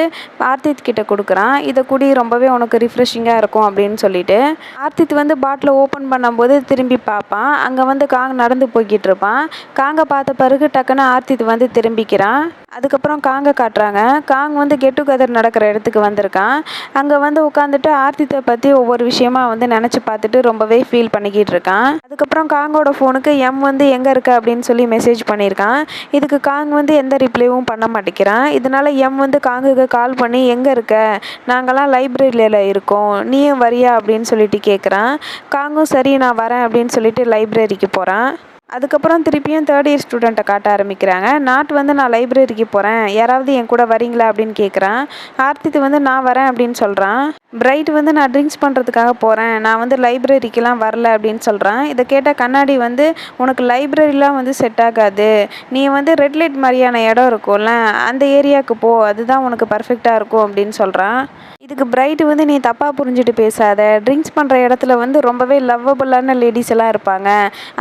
ஆர்த்தித் கிட்ட கொடுக்குறான். இதை குடி, ரொம்பவே உனக்கு ரிஃப்ரெஷிங்காக இருக்கும் அப்படின்னு சொல்லிட்டு. ஆர்த்தித் வந்து பாட்டிலை ஓப்பன் பண்ணும்போது திரும்பி பார்ப்பான். அங்கே வந்து காங் நடந்து போய்கிட்டு இருப்பான். காங்கை பார்த்த பிறகு டக்குன்னு ஆர்த்தித் வந்து திரும்பிக்கிறான். அதுக்கப்புறம் காங்கை காட்டுறாங்க. காங் வந்து கெட் டுகெதர் நடக்கிற இடத்துக்கு வந்திருக்கான். அங்கே வந்து உட்காந்துட்டு ஆர்த்தித்தை பற்றி ஒவ்வொரு விஷயமா வந்து நினச்சி பார்த்துட்டு ரொம்பவே ஃபீல் பண்ணிக்கிட்டு இருக்கான். அதுக்கப்புறம் காங்கோட ஃபோனுக்கு எம் வந்து எங்கே இருக்க அப்படின்னு சொல்லி மெசேஜ் பண்ணியிருக்கான். இதுக்கு காங் வந்து எந்த ரிப்ளைவும் பண்ண மாட்டேங்கிறான். இதனால எம் வந்து காங்குக்கு கால் பண்ணி எங்கே இருக்க, நாங்கள்லாம் லைப்ரரியில் இருக்கோம், நீயும் வரியா அப்படின்னு சொல்லிட்டு கேட்குறான். காங்கும் சரி நான் வரேன் அப்படின்னு சொல்லிட்டு லைப்ரரிக்கு போகிறான். அதுக்கப்புறம் திருப்பியும் தேர்ட் இயர் ஸ்டூடெண்ட்டை காட்ட ஆரம்பிக்கிறாங்க. நாட் வந்து நான் லைப்ரரிக்கு போகிறேன், யாராவது என் கூட வரீங்களா அப்படின்னு கேட்குறான். ஆர்த்தித் வந்து நான் வரேன் அப்படின்னு சொல்கிறான். பிரைட் வந்து நான் ட்ரிங்க்ஸ் பண்ணுறதுக்காக போகிறேன், நான் வந்து லைப்ரரிக்கெலாம் வரல அப்படின்னு சொல்கிறான். இதை கேட்ட கண்ணாடி வந்து உனக்கு லைப்ரரிலாம் வந்து செட் ஆகாது, நீ வந்து ரெட் லைட் மாதிரியான இடம் இருக்கும்ல அந்த ஏரியாவுக்கு போ, அதுதான் உனக்கு பர்ஃபெக்டாக இருக்கும் அப்படின்னு சொல்கிறான். இதுக்கு பிரைட் வந்து நீ தப்பாக புரிஞ்சுட்டு பேசாத, ட்ரிங்க்ஸ் பண்ணுற இடத்துல வந்து ரொம்பவே லவ்வபுளான லேடிஸ் எல்லாம் இருப்பாங்க,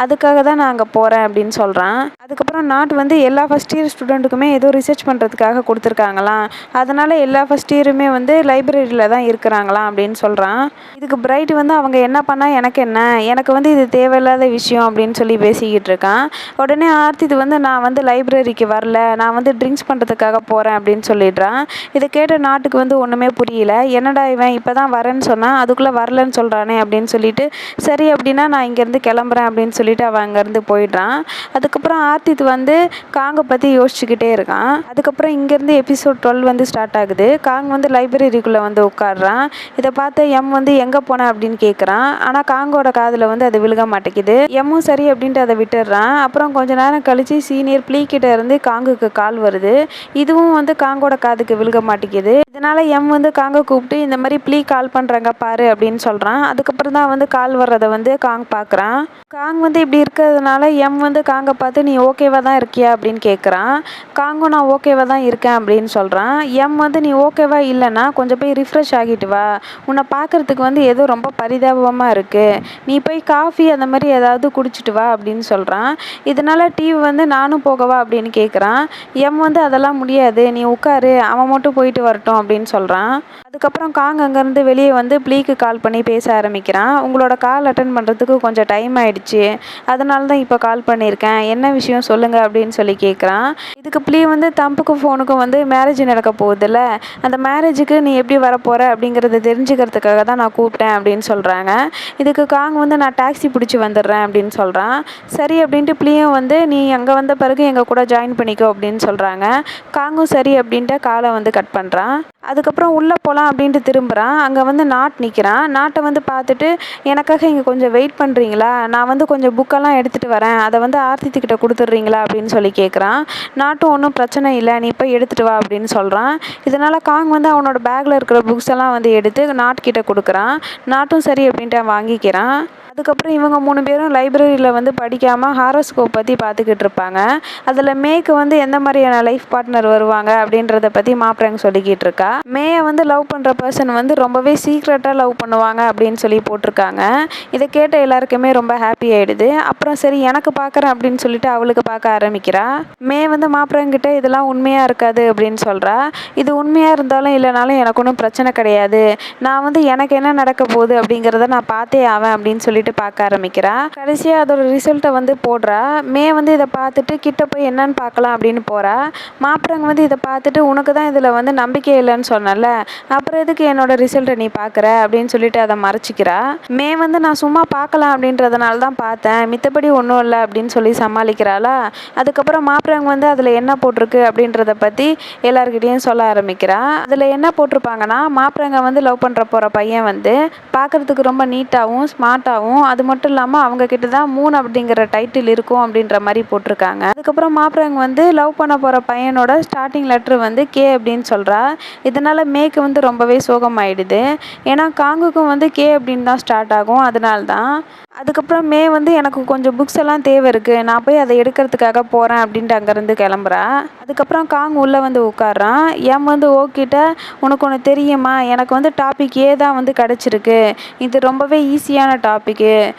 அதுக்காக தான் நான் அங்கே போகிறேன் அப்படின்னு சொல்கிறான். அதுக்கப்புறம் நாட் வந்து எல்லா ஃபஸ்ட் இயர் ஸ்டூடெண்ட்டுக்குமே ஏதோ ரிசர்ச் பண்ணுறதுக்காக கொடுத்துருக்காங்களாம், அதனால் எல்லா ஃபஸ்ட் இயருமே வந்து லைப்ரரியில் தான் இருக்கிறாங்களாம் அப்படின்னு சொல்கிறான். இதுக்கு பிரைட் வந்து அவங்க என்ன பண்ணால் எனக்கு என்ன, எனக்கு வந்து இது தேவையில்லாத விஷயம் அப்படின்னு சொல்லி பேசிக்கிட்டு இருக்கான். உடனே ஆர்த்தித் வந்து நான் வந்து லைப்ரரிக்கு வரல, நான் வந்து ட்ரிங்க்ஸ் பண்ணுறதுக்காக போகிறேன் அப்படின்னு சொல்லிடுறான். இதை கேட்ட நாட்டுக்கு வந்து ஒன்றுமே புரியல. என்னடா இவன் இப்போ தான் வரேன்னு சொன்னான், அதுக்குள்ளே வரலன்னு சொல்கிறானே அப்படின்னு சொல்லிட்டு சரி அப்படின்னா நான் இங்கேருந்து கிளம்புறேன் அப்படின்னு சொல்லிட்டு அவன் அங்கேருந்து போயிடுறான். அதுக்கப்புறம் ஆர்த்தித் வந்து காங்கை பற்றி யோசிச்சுக்கிட்டே இருக்கான். அதுக்கப்புறம் இங்கேருந்து எபிசோட் 12 வந்து ஸ்டார்ட் ஆகுது. காங் வந்து லைப்ரரிக்குள்ளே வந்து உட்காடுறான். இதை பார்த்து எம் வந்து எங்கே போனேன் அப்படின்னு கேட்குறான். ஆனால் காங்கோட காதில் வந்து அது விழுக மாட்டேங்குது. எம்மும் சரி அப்படின்ட்டு அதை விட்டுடுறான். அப்புறம் கொஞ்ச நேரம் கழித்து சீனியர் ப்ளீ கிட்ட இருந்து காங்குக்கு கால் வருது. இதுவும் வந்து காங்கோட காதுக்கு விழுக மாட்டேங்குது. இதனால் எம் வந்து காங்கை கூப்பிட்டு இந்த மாதிரி ப்ளீ கால் பண்ணுறாங்க பாரு அப்படின்னு சொல்கிறான். அதுக்கப்புறம் தான் வந்து கால் வர்றதை வந்து காங் பார்க்குறான். காங் வந்து இப்படி இருக்கிறதுனால எம் வந்து காங்கை பார்த்து நீ ஓகேவா தான் இருக்கியா அப்படின்னு கேட்குறான். காங்கும் நான் ஓகேவா தான் இருக்கேன் அப்படின்னு சொல்கிறான். எம் வந்து நீ ஓகேவா இல்லைன்னா கொஞ்சம் போய் ரிஃப்ரெஷ் ஆகிட்டு வா, உன்னை பார்க்குறதுக்கு வந்து ஏதோ ரொம்ப பரிதாபமாக இருக்குது, நீ போய் காஃபி அந்த மாதிரி ஏதாவது குடிச்சிட்டு வா அப்படின்னு சொல்கிறான். இதனால் டிவி வந்து நானும் போகவா அப்படின்னு கேட்குறான். எம் வந்து அதெல்லாம் முடியாது, நீ உட்காரு, அவன் மட்டும் போயிட்டு வரட்டும் அப்படின்னு சொல்கிறான். அதுக்கப்புறம் காங் அங்கேருந்து வெளியே வந்து ப்ளீக்கு கால் பண்ணி பேச ஆரம்பிக்கிறான். உங்களோட கால் அட்டன் பண்ணுறதுக்கு கொஞ்சம் டைம் ஆகிடுச்சு, அதனால தான் இப்போ கால் பண்ணியிருக்கேன், என்ன விஷயம் சொல்லுங்கள் அப்படின்னு சொல்லி கேட்குறான். இதுக்கு ப்ளீ வந்து தம்புக்கும் ஃபோனுக்கும் வந்து மேரேஜ் நடக்க போகுதுல்ல, அந்த மேரேஜுக்கு நீ எப்படி வரப்போகிற அப்படிங்கிறத தெரிஞ்சுக்கிறதுக்காக தான் நான் கூப்பிட்டேன் அப்படின்னு சொல்கிறாங்க. இதுக்கு காங் வந்து நான் டாக்ஸி பிடிச்சி வந்துடுறேன் அப்படின்னு சொல்கிறான். சரி அப்படின்ட்டு ப்ளீயும் வந்து நீ அங்கே வந்த பிறகு எங்கள் கூட ஜாயின் பண்ணிக்கோ அப்படின்னு சொல்கிறாங்க. காங்கும் சரி அப்படின்ட்டு காலை வந்து கட் பண்ணுறான். அதுக்கப்புறம் உள்ளே போகலாம் அப்படின்ட்டு திரும்புகிறான். அங்கே வந்து நாட் நிற்கிறான். நாட்டை வந்து பார்த்துட்டு எனக்காக இங்கே கொஞ்சம் வெயிட் பண்ணுறீங்களா, நான் வந்து கொஞ்சம் புக்கெல்லாம் எடுத்துகிட்டு வரேன், அதை வந்து ஆர்த்தித்துக்கிட்ட கொடுத்துட்றீங்களா அப்படின்னு சொல்லி கேட்குறான். நாட்டும் ஒன்றும் பிரச்சனை இல்லை, நீ போய் எடுத்துகிட்டு வா அப்படின்னு சொல்கிறான். இதனால் காங் வந்து அவனோட பேக்கில் இருக்கிற புக்ஸ் எல்லாம் வந்து எடுத்து நாட்கிட்ட கொடுக்குறான். நாட்டும் சரி அப்படின்ட்டு வாங்கிக்கிறான். அதுக்கப்புறம் இவங்க 3 பேரும் லைப்ரரியில் வந்து படிக்காமல் ஹாரோஸ்கோப் பற்றி பார்த்துக்கிட்டு இருப்பாங்க. அதில் மேக்கு வந்து எந்த மாதிரியான லைஃப் பார்ட்னர் வருவாங்க அப்படின்றத பற்றி மாப்ரங் சொல்லிக்கிட்டு இருக்கா. மேயை வந்து லவ் பண்ணுற பர்சன் வந்து ரொம்பவே சீக்ரெட்டாக லவ் பண்ணுவாங்க அப்படின்னு சொல்லி போட்டிருக்காங்க. இதை கேட்ட எல்லாருக்குமே ரொம்ப ஹாப்பி ஆகிடுது. அப்புறம் சரி எனக்கு பார்க்குறேன் அப்படின்னு சொல்லிட்டு அவளுக்கு பார்க்க ஆரம்பிக்கிறா. மே வந்து மாப்ரங்கிட்ட இதெல்லாம் உண்மையாக இருக்காது அப்படின்னு சொல்கிறா. இது உண்மையாக இருந்தாலும் இல்லைனாலும் எனக்கு ஒன்றும் பிரச்சனை கிடையாது. நான் வந்து எனக்கு என்ன நடக்க போகுது அப்படிங்கிறத நான் பார்த்தே ஆவேன் அப்படின்னு சொல்லிட்டு பார்க்க ஆரம்பிக்கிறா. கடைசியாக அதோட ரிசல்ட்டை வந்து போடுறா. மே வந்து இதை பார்த்துட்டு கிட்ட போய் என்னன்னு பார்க்கலாம் அப்படின்னு போகிறா. மாப்ரங் வந்து இதை பார்த்துட்டு உனக்கு தான் இதில் வந்து நம்பிக்கை இல்லைன்னு சொன்னல, அப்புறம் எதுக்கு என்னோட ரிசல்ட்டை நீ பார்க்குற அப்படின்னு சொல்லிட்டு அதை மறைச்சிக்கிறா. மே வந்து நான் சும்மா பார்க்கலாம் அப்படின்றதுனால தான் பார்த்தேன், மித்தபடி ஒன்றும் இல்லை அப்படின்னு சொல்லி சமாளிக்கிறாளா. அதுக்கப்புறம் மாப்ரங் வந்து அதில் என்ன போட்டிருக்கு அப்படின்றத பற்றி எல்லாருக்கிட்டையும் சொல்ல ஆரம்பிக்கிறா. அதில் என்ன போட்டிருப்பாங்கன்னா, மாப்ரங்கை வந்து லவ் பண்ணுற போகிற பையன் வந்து பார்க்குறதுக்கு ரொம்ப நீட்டாகவும் ஸ்மார்ட்டாகவும், அது மட்டும் இல்லாமல் அவங்க கிட்ட தான் மூன் அப்படிங்கிற டைட்டில் இருக்கும் அப்படின்ற மாதிரி போட்டிருக்காங்க. அதுக்கப்புறம் மாப்ரங் வந்து லவ் பண்ண போகிற பையனோட ஸ்டார்டிங் லெட்ரு வந்து கே அப்படின்னு சொல்கிறா. இதனால் மேக்கு வந்து ரொம்பவே சோகமாயிடுது. ஏன்னா காங்குக்கும் வந்து கே அப்படின்னு தான் ஸ்டார்ட் ஆகும், அதனால தான். அதுக்கப்புறம் மே வந்து எனக்கு கொஞ்சம் புக்ஸ் எல்லாம் தேவை இருக்குது, நான் போய் அதை எடுக்கிறதுக்காக போகிறேன் அப்படின்ட்டு அங்கேருந்து கிளம்புறா. அதுக்கப்புறம் காங் உள்ளே வந்து உட்காரான். எம் வந்து ஓகிட்ட உனக்கு ஒன்று தெரியுமா, எனக்கு வந்து டாபிக் ஏ தான் வந்து கிடச்சிருக்கு, இது ரொம்பவே ஈஸியான டாப்பிக்கு,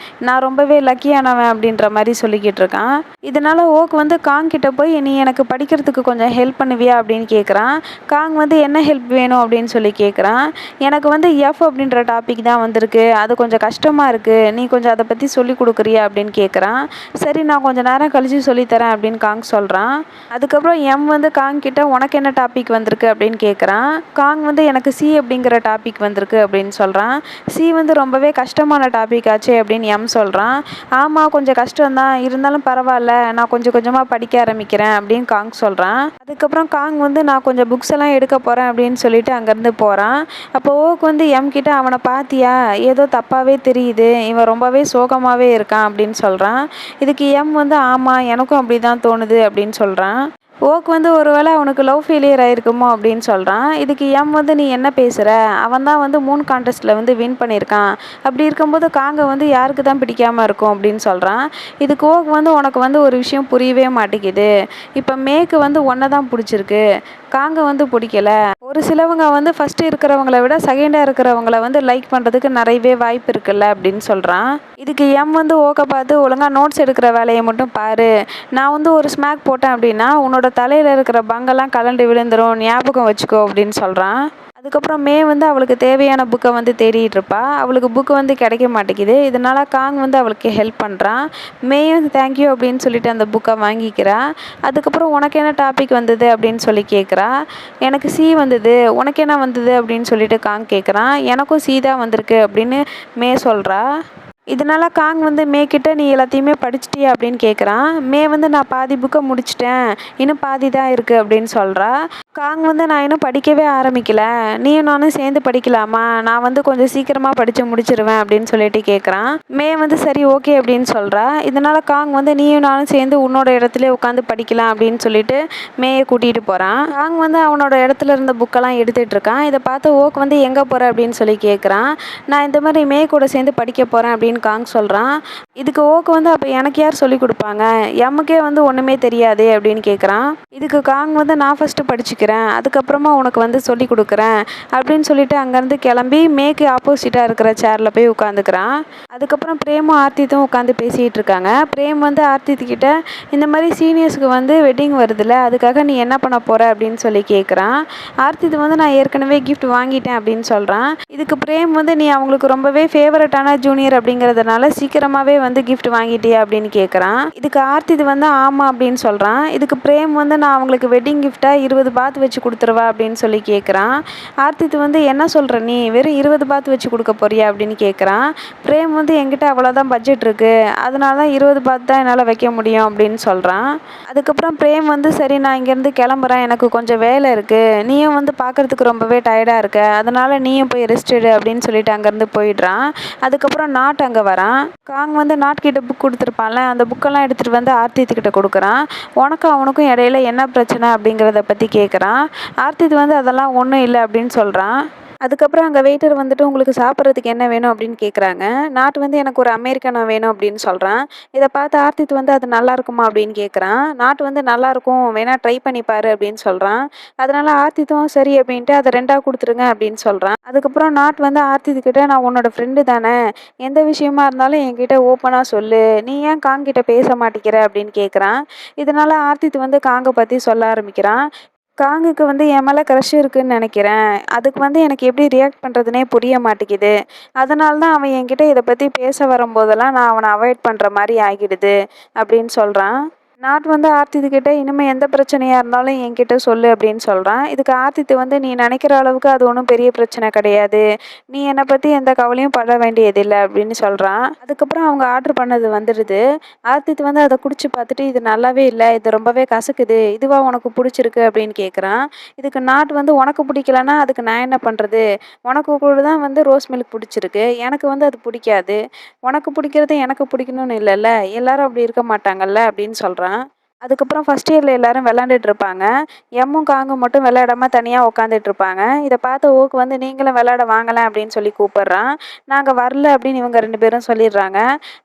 நான் ரொம்பவே லக்கியானவன் அப்படின்ற மாதிரி சொல்லிக்கிட்டு இருக்கான். இதனால் ஓக் வந்து காங் கிட்ட போய் நீ எனக்கு படிக்கிறதுக்கு கொஞ்சம் ஹெல்ப் பண்ணுவியா அப்படின்னு கேட்குறான். காங் வந்து என்ன ஹெல்ப் வேணும் அப்படின்னு சொல்லி கேட்குறான். எனக்கு வந்து எஃப் அப்படின்ற டாபிக் தான் வந்திருக்கு, அது கொஞ்சம் கஷ்டமாக இருக்குது, நீ கொஞ்சம் அதை பற்றி சொல்லி கொடுக்குறியா அப்படின்னு கேட்குறான். சரி நான் கொஞ்சம் நேரம் கழித்து சொல்லித்தரேன் அப்படின்னு காங் சொல்கிறான். அதுக்கப்புறம் எம் வந்து காங் கிட்ட உனக்கு என்ன டாபிக் வந்திருக்கு அப்படின்னு கேட்குறான். காங் வந்து எனக்கு சி அப்படிங்கிற டாபிக் வந்திருக்கு அப்படின்னு சொல்கிறான். சி வந்து ரொம்பவே கஷ்டமான டாபிக் ஆச்சு அப்படின்னு எம் சொல்கிறான். ஆமாம் கொஞ்சம் கஷ்டம்தான், இருந்தாலும் பரவாயில்ல, நான் கொஞ்சம் கொஞ்சமாக படிக்க ஆரம்பிக்கிறேன் அப்படின்னு காங் சொல்கிறான். அதுக்கப்புறம் காங் வந்து நான் கொஞ்சம் புக்ஸ் எல்லாம் எடுக்க போகிறேன் அப்படின்னு சொல்லிட்டு அங்கேருந்து போகிறான். அப்போ ஓக்கு வந்து எம் கிட்ட அவனை பார்த்தியா, ஏதோ தப்பாகவே தெரியுது, இவன் ரொம்பவே சோகமாகவே இருக்கான் அப்படின்னு சொல்கிறான். இதுக்கு எம் வந்து ஆமாம் எனக்கும் அப்படி தான் தோணுது அப்படின்னு சொல்கிறான். ஓக் வந்து ஒருவேளை அவனுக்கு லவ் ஃபெயிலியர் ஆகிருக்குமோ அப்படின்னு சொல்கிறான். இதுக்கு எம் வந்து நீ என்ன பேசுகிற, அவன் தான் வந்து மூன் கான்டெஸ்ட்டில் வந்து வின் பண்ணியிருக்கான், அப்படி இருக்கும்போது காங்கை வந்து யாருக்கு தான் பிடிக்காமல் இருக்கும் அப்படின்னு சொல்கிறான். இதுக்கு ஓக் வந்து உனக்கு வந்து ஒரு விஷயம் புரியவே மாட்டேங்குது, இப்போ மேக்கு வந்து ஒன்றை தான் பிடிச்சிருக்கு, காங்கை வந்து பிடிக்கல. ஒரு சிலவங்க வந்து ஃபஸ்ட்டு இருக்கிறவங்கள விட செகண்டாக இருக்கிறவங்கள வந்து லைக் பண்ணுறதுக்கு நிறையவே வாய்ப்பு இருக்குல்ல அப்படின்னு சொல்கிறான். இதுக்கு எம் வந்து ஓக்கை பார்த்து ஒழுங்காக நோட்ஸ் எடுக்கிற வேலையை மட்டும் பாரு, நான் வந்து ஒரு ஸ்மாக் போட்டேன் அப்படின்னா உன்னோட தலையில் இருக்கிற பங்கெல்லாம் கலண்டு விழுந்துடும், ஞாபகம் வச்சுக்கோ அப்படின்னு சொல்கிறான். அதுக்கப்புறம் மே வந்து அவளுக்கு தேவையான புக்கை வந்து தேடிட்டு இருப்பா. அவளுக்கு புக்கு வந்து கிடைக்க மாட்டேங்குது. இதனால் காங் வந்து அவளுக்கு ஹெல்ப் பண்ணுறான். மேயும் தேங்க்யூ அப்படின்னு சொல்லிட்டு அந்த புக்கை வாங்கிக்கிறா. அதுக்கப்புறம் உனக்கு என்ன டாபிக் வந்தது அப்படின்னு சொல்லி கேட்குறா. எனக்கு சி வந்தது, உனக்கு என்ன வந்தது அப்படின்னு சொல்லிட்டு காங் கேட்குறான். எனக்கும் சி தான் வந்திருக்கு அப்படின்னு மே சொல்கிறா. இதனால் காங் வந்து மே கிட்ட நீ எல்லாத்தையுமே படிச்சிட்டியா அப்படின்னு கேட்குறான். மே வந்து நான் பாதி புக்கை முடிச்சிட்டேன், இன்னும் பாதி தான் இருக்குது அப்படின்னு சொல்கிறா. காங் வந்து நான் இன்னும் படிக்கவே ஆரம்பிக்கல, நீயும் நானும் சேர்ந்து படிக்கலாமா, நான் வந்து கொஞ்சம் சீக்கிரமாக படித்து முடிச்சிருவேன் அப்படின்னு சொல்லிட்டு கேட்குறான். மே வந்து சரி ஓகே அப்படின்னு சொல்கிறா. இதனால் காங் வந்து நீயும் நானும் சேர்ந்து உன்னோட இடத்துல உட்காந்து படிக்கலாம் அப்படின்னு சொல்லிட்டு மேயை கூட்டிகிட்டு போகிறான். காங் வந்து அவனோட இடத்துல இருந்த புக்கெல்லாம் எடுத்துகிட்டு இருக்கான். இதை பார்த்து ஓக் வந்து எங்கே போகிற அப்படின்னு சொல்லி கேட்குறான். நான் இந்த மாதிரி மே கூட சேர்ந்து படிக்க போகிறேன் அப்படின்னு காங் சொல்கிறான். இதுக்கு ஓக்கு வந்து அப்போ எனக்கு யார் சொல்லி கொடுப்பாங்க, எம்முக்கே வந்து ஒன்றுமே தெரியாது அப்படின்னு கேட்குறான். இதுக்கு காங் வந்து நான் ஃபஸ்ட்டு படிச்சுக்கிறேன், அதுக்கப்புறமா உனக்கு வந்து சொல்லி கொடுக்குறேன் அப்படின்னு சொல்லிட்டு அங்கேருந்து கிளம்பி மேக்கு ஆப்போசிட்டாக இருக்கிற சேரில் போய் உட்காந்துக்கிறான். அதுக்கப்புறம் பிரேமும் ஆர்த்தித்தும் உட்காந்து பேசிகிட்டு இருக்காங்க. பிரேம் வந்து ஆர்த்தித்துக்கிட்ட இந்த மாதிரி சீனியர்ஸுக்கு வந்து வெட்டிங் வருதுல்ல, அதுக்காக நீ என்ன பண்ண போகிற அப்படின்னு சொல்லி கேட்குறான். ஆர்த்தித்து வந்து நான் ஏற்கனவே கிஃப்ட் வாங்கிட்டேன் அப்படின்னு சொல்கிறான். இதுக்கு பிரேம் வந்து நீ அவங்களுக்கு ரொம்பவே ஃபேவரட்டான ஜூனியர் அப்படிங்கிறதுனால சீக்கிரமாகவே வந்து கிஃப்ட் வாங்கிட்டியா அப்படின்னு கேட்குறான். இதுக்கு ஆர்த்தித்து வந்து ஆமாம் அப்படின்னு சொல்கிறான். இதுக்கு பிரேம் வந்து நான் அவங்களுக்கு வெட்டிங் கிஃப்டாக 20 பாத் வச்சு கொடுத்துருவா அப்படின்னு சொல்லி கேட்குறான். ஆர்த்தித்து வந்து என்ன சொல்கிற, நீ வெறும் 20 பாத் வச்சு கொடுக்க போறியா அப்படின்னு கேட்குறான். பிரேம் வந்து என்கிட்ட அவ்வளோதான் பட்ஜெட் இருக்குது, அதனால தான் 20 பாத் தான் என்னால் வைக்க முடியும் அப்படின்னு சொல்கிறான். அதுக்கப்புறம் பிரேம் வந்து சரி நான் இங்கேருந்து கிளம்புறேன், எனக்கு கொஞ்சம் வேலை இருக்குது, நீயும் வந்து பார்க்குறதுக்கு ரொம்பவே டயர்டாக இருக்க, அதனால் நீயும் போய் ரெஸ்ட் எடு அப்படின்னு சொல்லிட்டு அங்கேருந்து போயிடுறான். அதுக்கப்புறம் நாட் அங்கே வரான். காங் வந்து நாட்கிட்ட புக் கொடுத்துருப்பான்ல, அந்த புக்கெல்லாம் எடுத்துகிட்டு வந்து ஆர்த்தித்துக்கிட்ட கொடுக்குறான். உனக்கும் அவனுக்கும் இடையில என்ன பிரச்சனை அப்படிங்கிறத பற்றி கேட்குறான். ஆர்த்தித்து வந்து அதெல்லாம் ஒன்றும் இல்லை அப்படின்னு சொல்கிறான். அதுக்கப்புறம் அங்க வெயிட்டர் வந்துட்டு, "உங்களுக்கு சாப்பிட்றதுக்கு என்ன வேணும்?" அப்படின்னு கேட்குறாங்க. நாட் வந்து, "எனக்கு ஒரு அமெரிக்கனோ வேணும்" அப்படின்னு சொல்றான். இத பார்த்து ஆர்த்தித் வந்து, "அது நல்லாருக்குமா?" அப்படின்னு கேட்குறான். நாட் வந்து, "நல்லாருக்கும். வேணா ட்ரை பண்ணி பாரு" அப்படின்னு சொல்றான். அதனால ஆர்த்தித்தும் சரி அப்படின்ட்டு, "அத 2ஆ குடுத்துருங்க" அப்படின்னு சொல்றான். அதுக்கப்புறம் நாட் வந்து ஆர்த்தித் கிட்ட, "நான் உன்னோட ஃப்ரெண்டு தானே! எந்த விஷயமா இருந்தாலும் என்கிட்ட ஓப்பனா சொல்லு. நீ ஏன் காங் கிட்ட பேச மாட்டேங்கிற?" அப்படின்னு கேட்குறான். இதனால ஆர்த்தித் வந்து காங்க பத்தி சொல்ல ஆரம்பிக்கிறான். காங்குக்கு வந்து என் மேல க்ரஷ் இருக்குன்னு நெனைக்கிறேன். அதுக்கு வந்து எனக்கு எப்படி ரியாக்ட் பண்றதுன்னே புரிய மாட்டேங்குது. அதனால தான் அவன் என்கிட்ட இத பத்தி பேச வரும்போதெல்லாம் நான் அவன அவாய்ட் பண்ற மாரி ஆகிடுது அப்படின்னு சொல்றான். நாட் வந்து ஆர்த்தித் கிட்ட, "இனிமே எந்த பிரச்சனையா இருந்தாலும் என்கிட்ட சொல்லு" அப்படின்னு சொல்றான். இதுக்கு ஆர்த்தித் வந்து, "நீ நெனைக்கிற அளவுக்கு அது ஒண்ணும் பெரிய பிரச்சனை கிடையாது. நீ என்ன பத்தி எந்த கவலையும் பட வேண்டியதில்ல" அப்படின்னு சொல்றான். அதுக்கப்புறம் அவங்க ஆர்டர் பண்ணது வந்துடுது. ஆர்த்தித் வந்து அத குடிச்சு பார்த்துட்டு, "இது நல்லாவே இல்ல. இது ரொம்பவே கசக்குது. இதுவா உனக்கு புடிச்சிருக்கு?" அப்படின்னு கேட்குறான். இதுக்கு நாட் வந்து, "உனக்கு பிடிக்கலன்னா அதுக்கு நான் என்ன பண்றது? உனக்கு கூட தான் வந்து ரோஸ் மில்க் புடிச்சிருக்கு. எனக்கு வந்து அது புடிக்காது. உனக்கு பிடிக்கிறது எனக்கு பிடிக்கணும்னு இல்லல்ல. எல்லாரும் அப்படி இருக்க மாட்டாங்கல்ல" அப்படின்னு சொல்றான். அதுக்கப்புறம் ஃபர்ஸ்ட் இயர்ல எல்லாரும் விளையாண்டுட்டு இருப்பாங்க. எம்மும் காங்கும் மட்டும் விளையாடாம தனியா உட்காந்துட்டு இருப்பாங்க. இத பார்த்த ஓக் வந்து, "நீங்களும் விளையாட வாங்களேன்" அப்படின்னு சொல்லி கூப்பிடுறான். "நாங்க வரல" அப்படின்னு இவங்க 2 பேரும் சொல்லிடுறாங்க.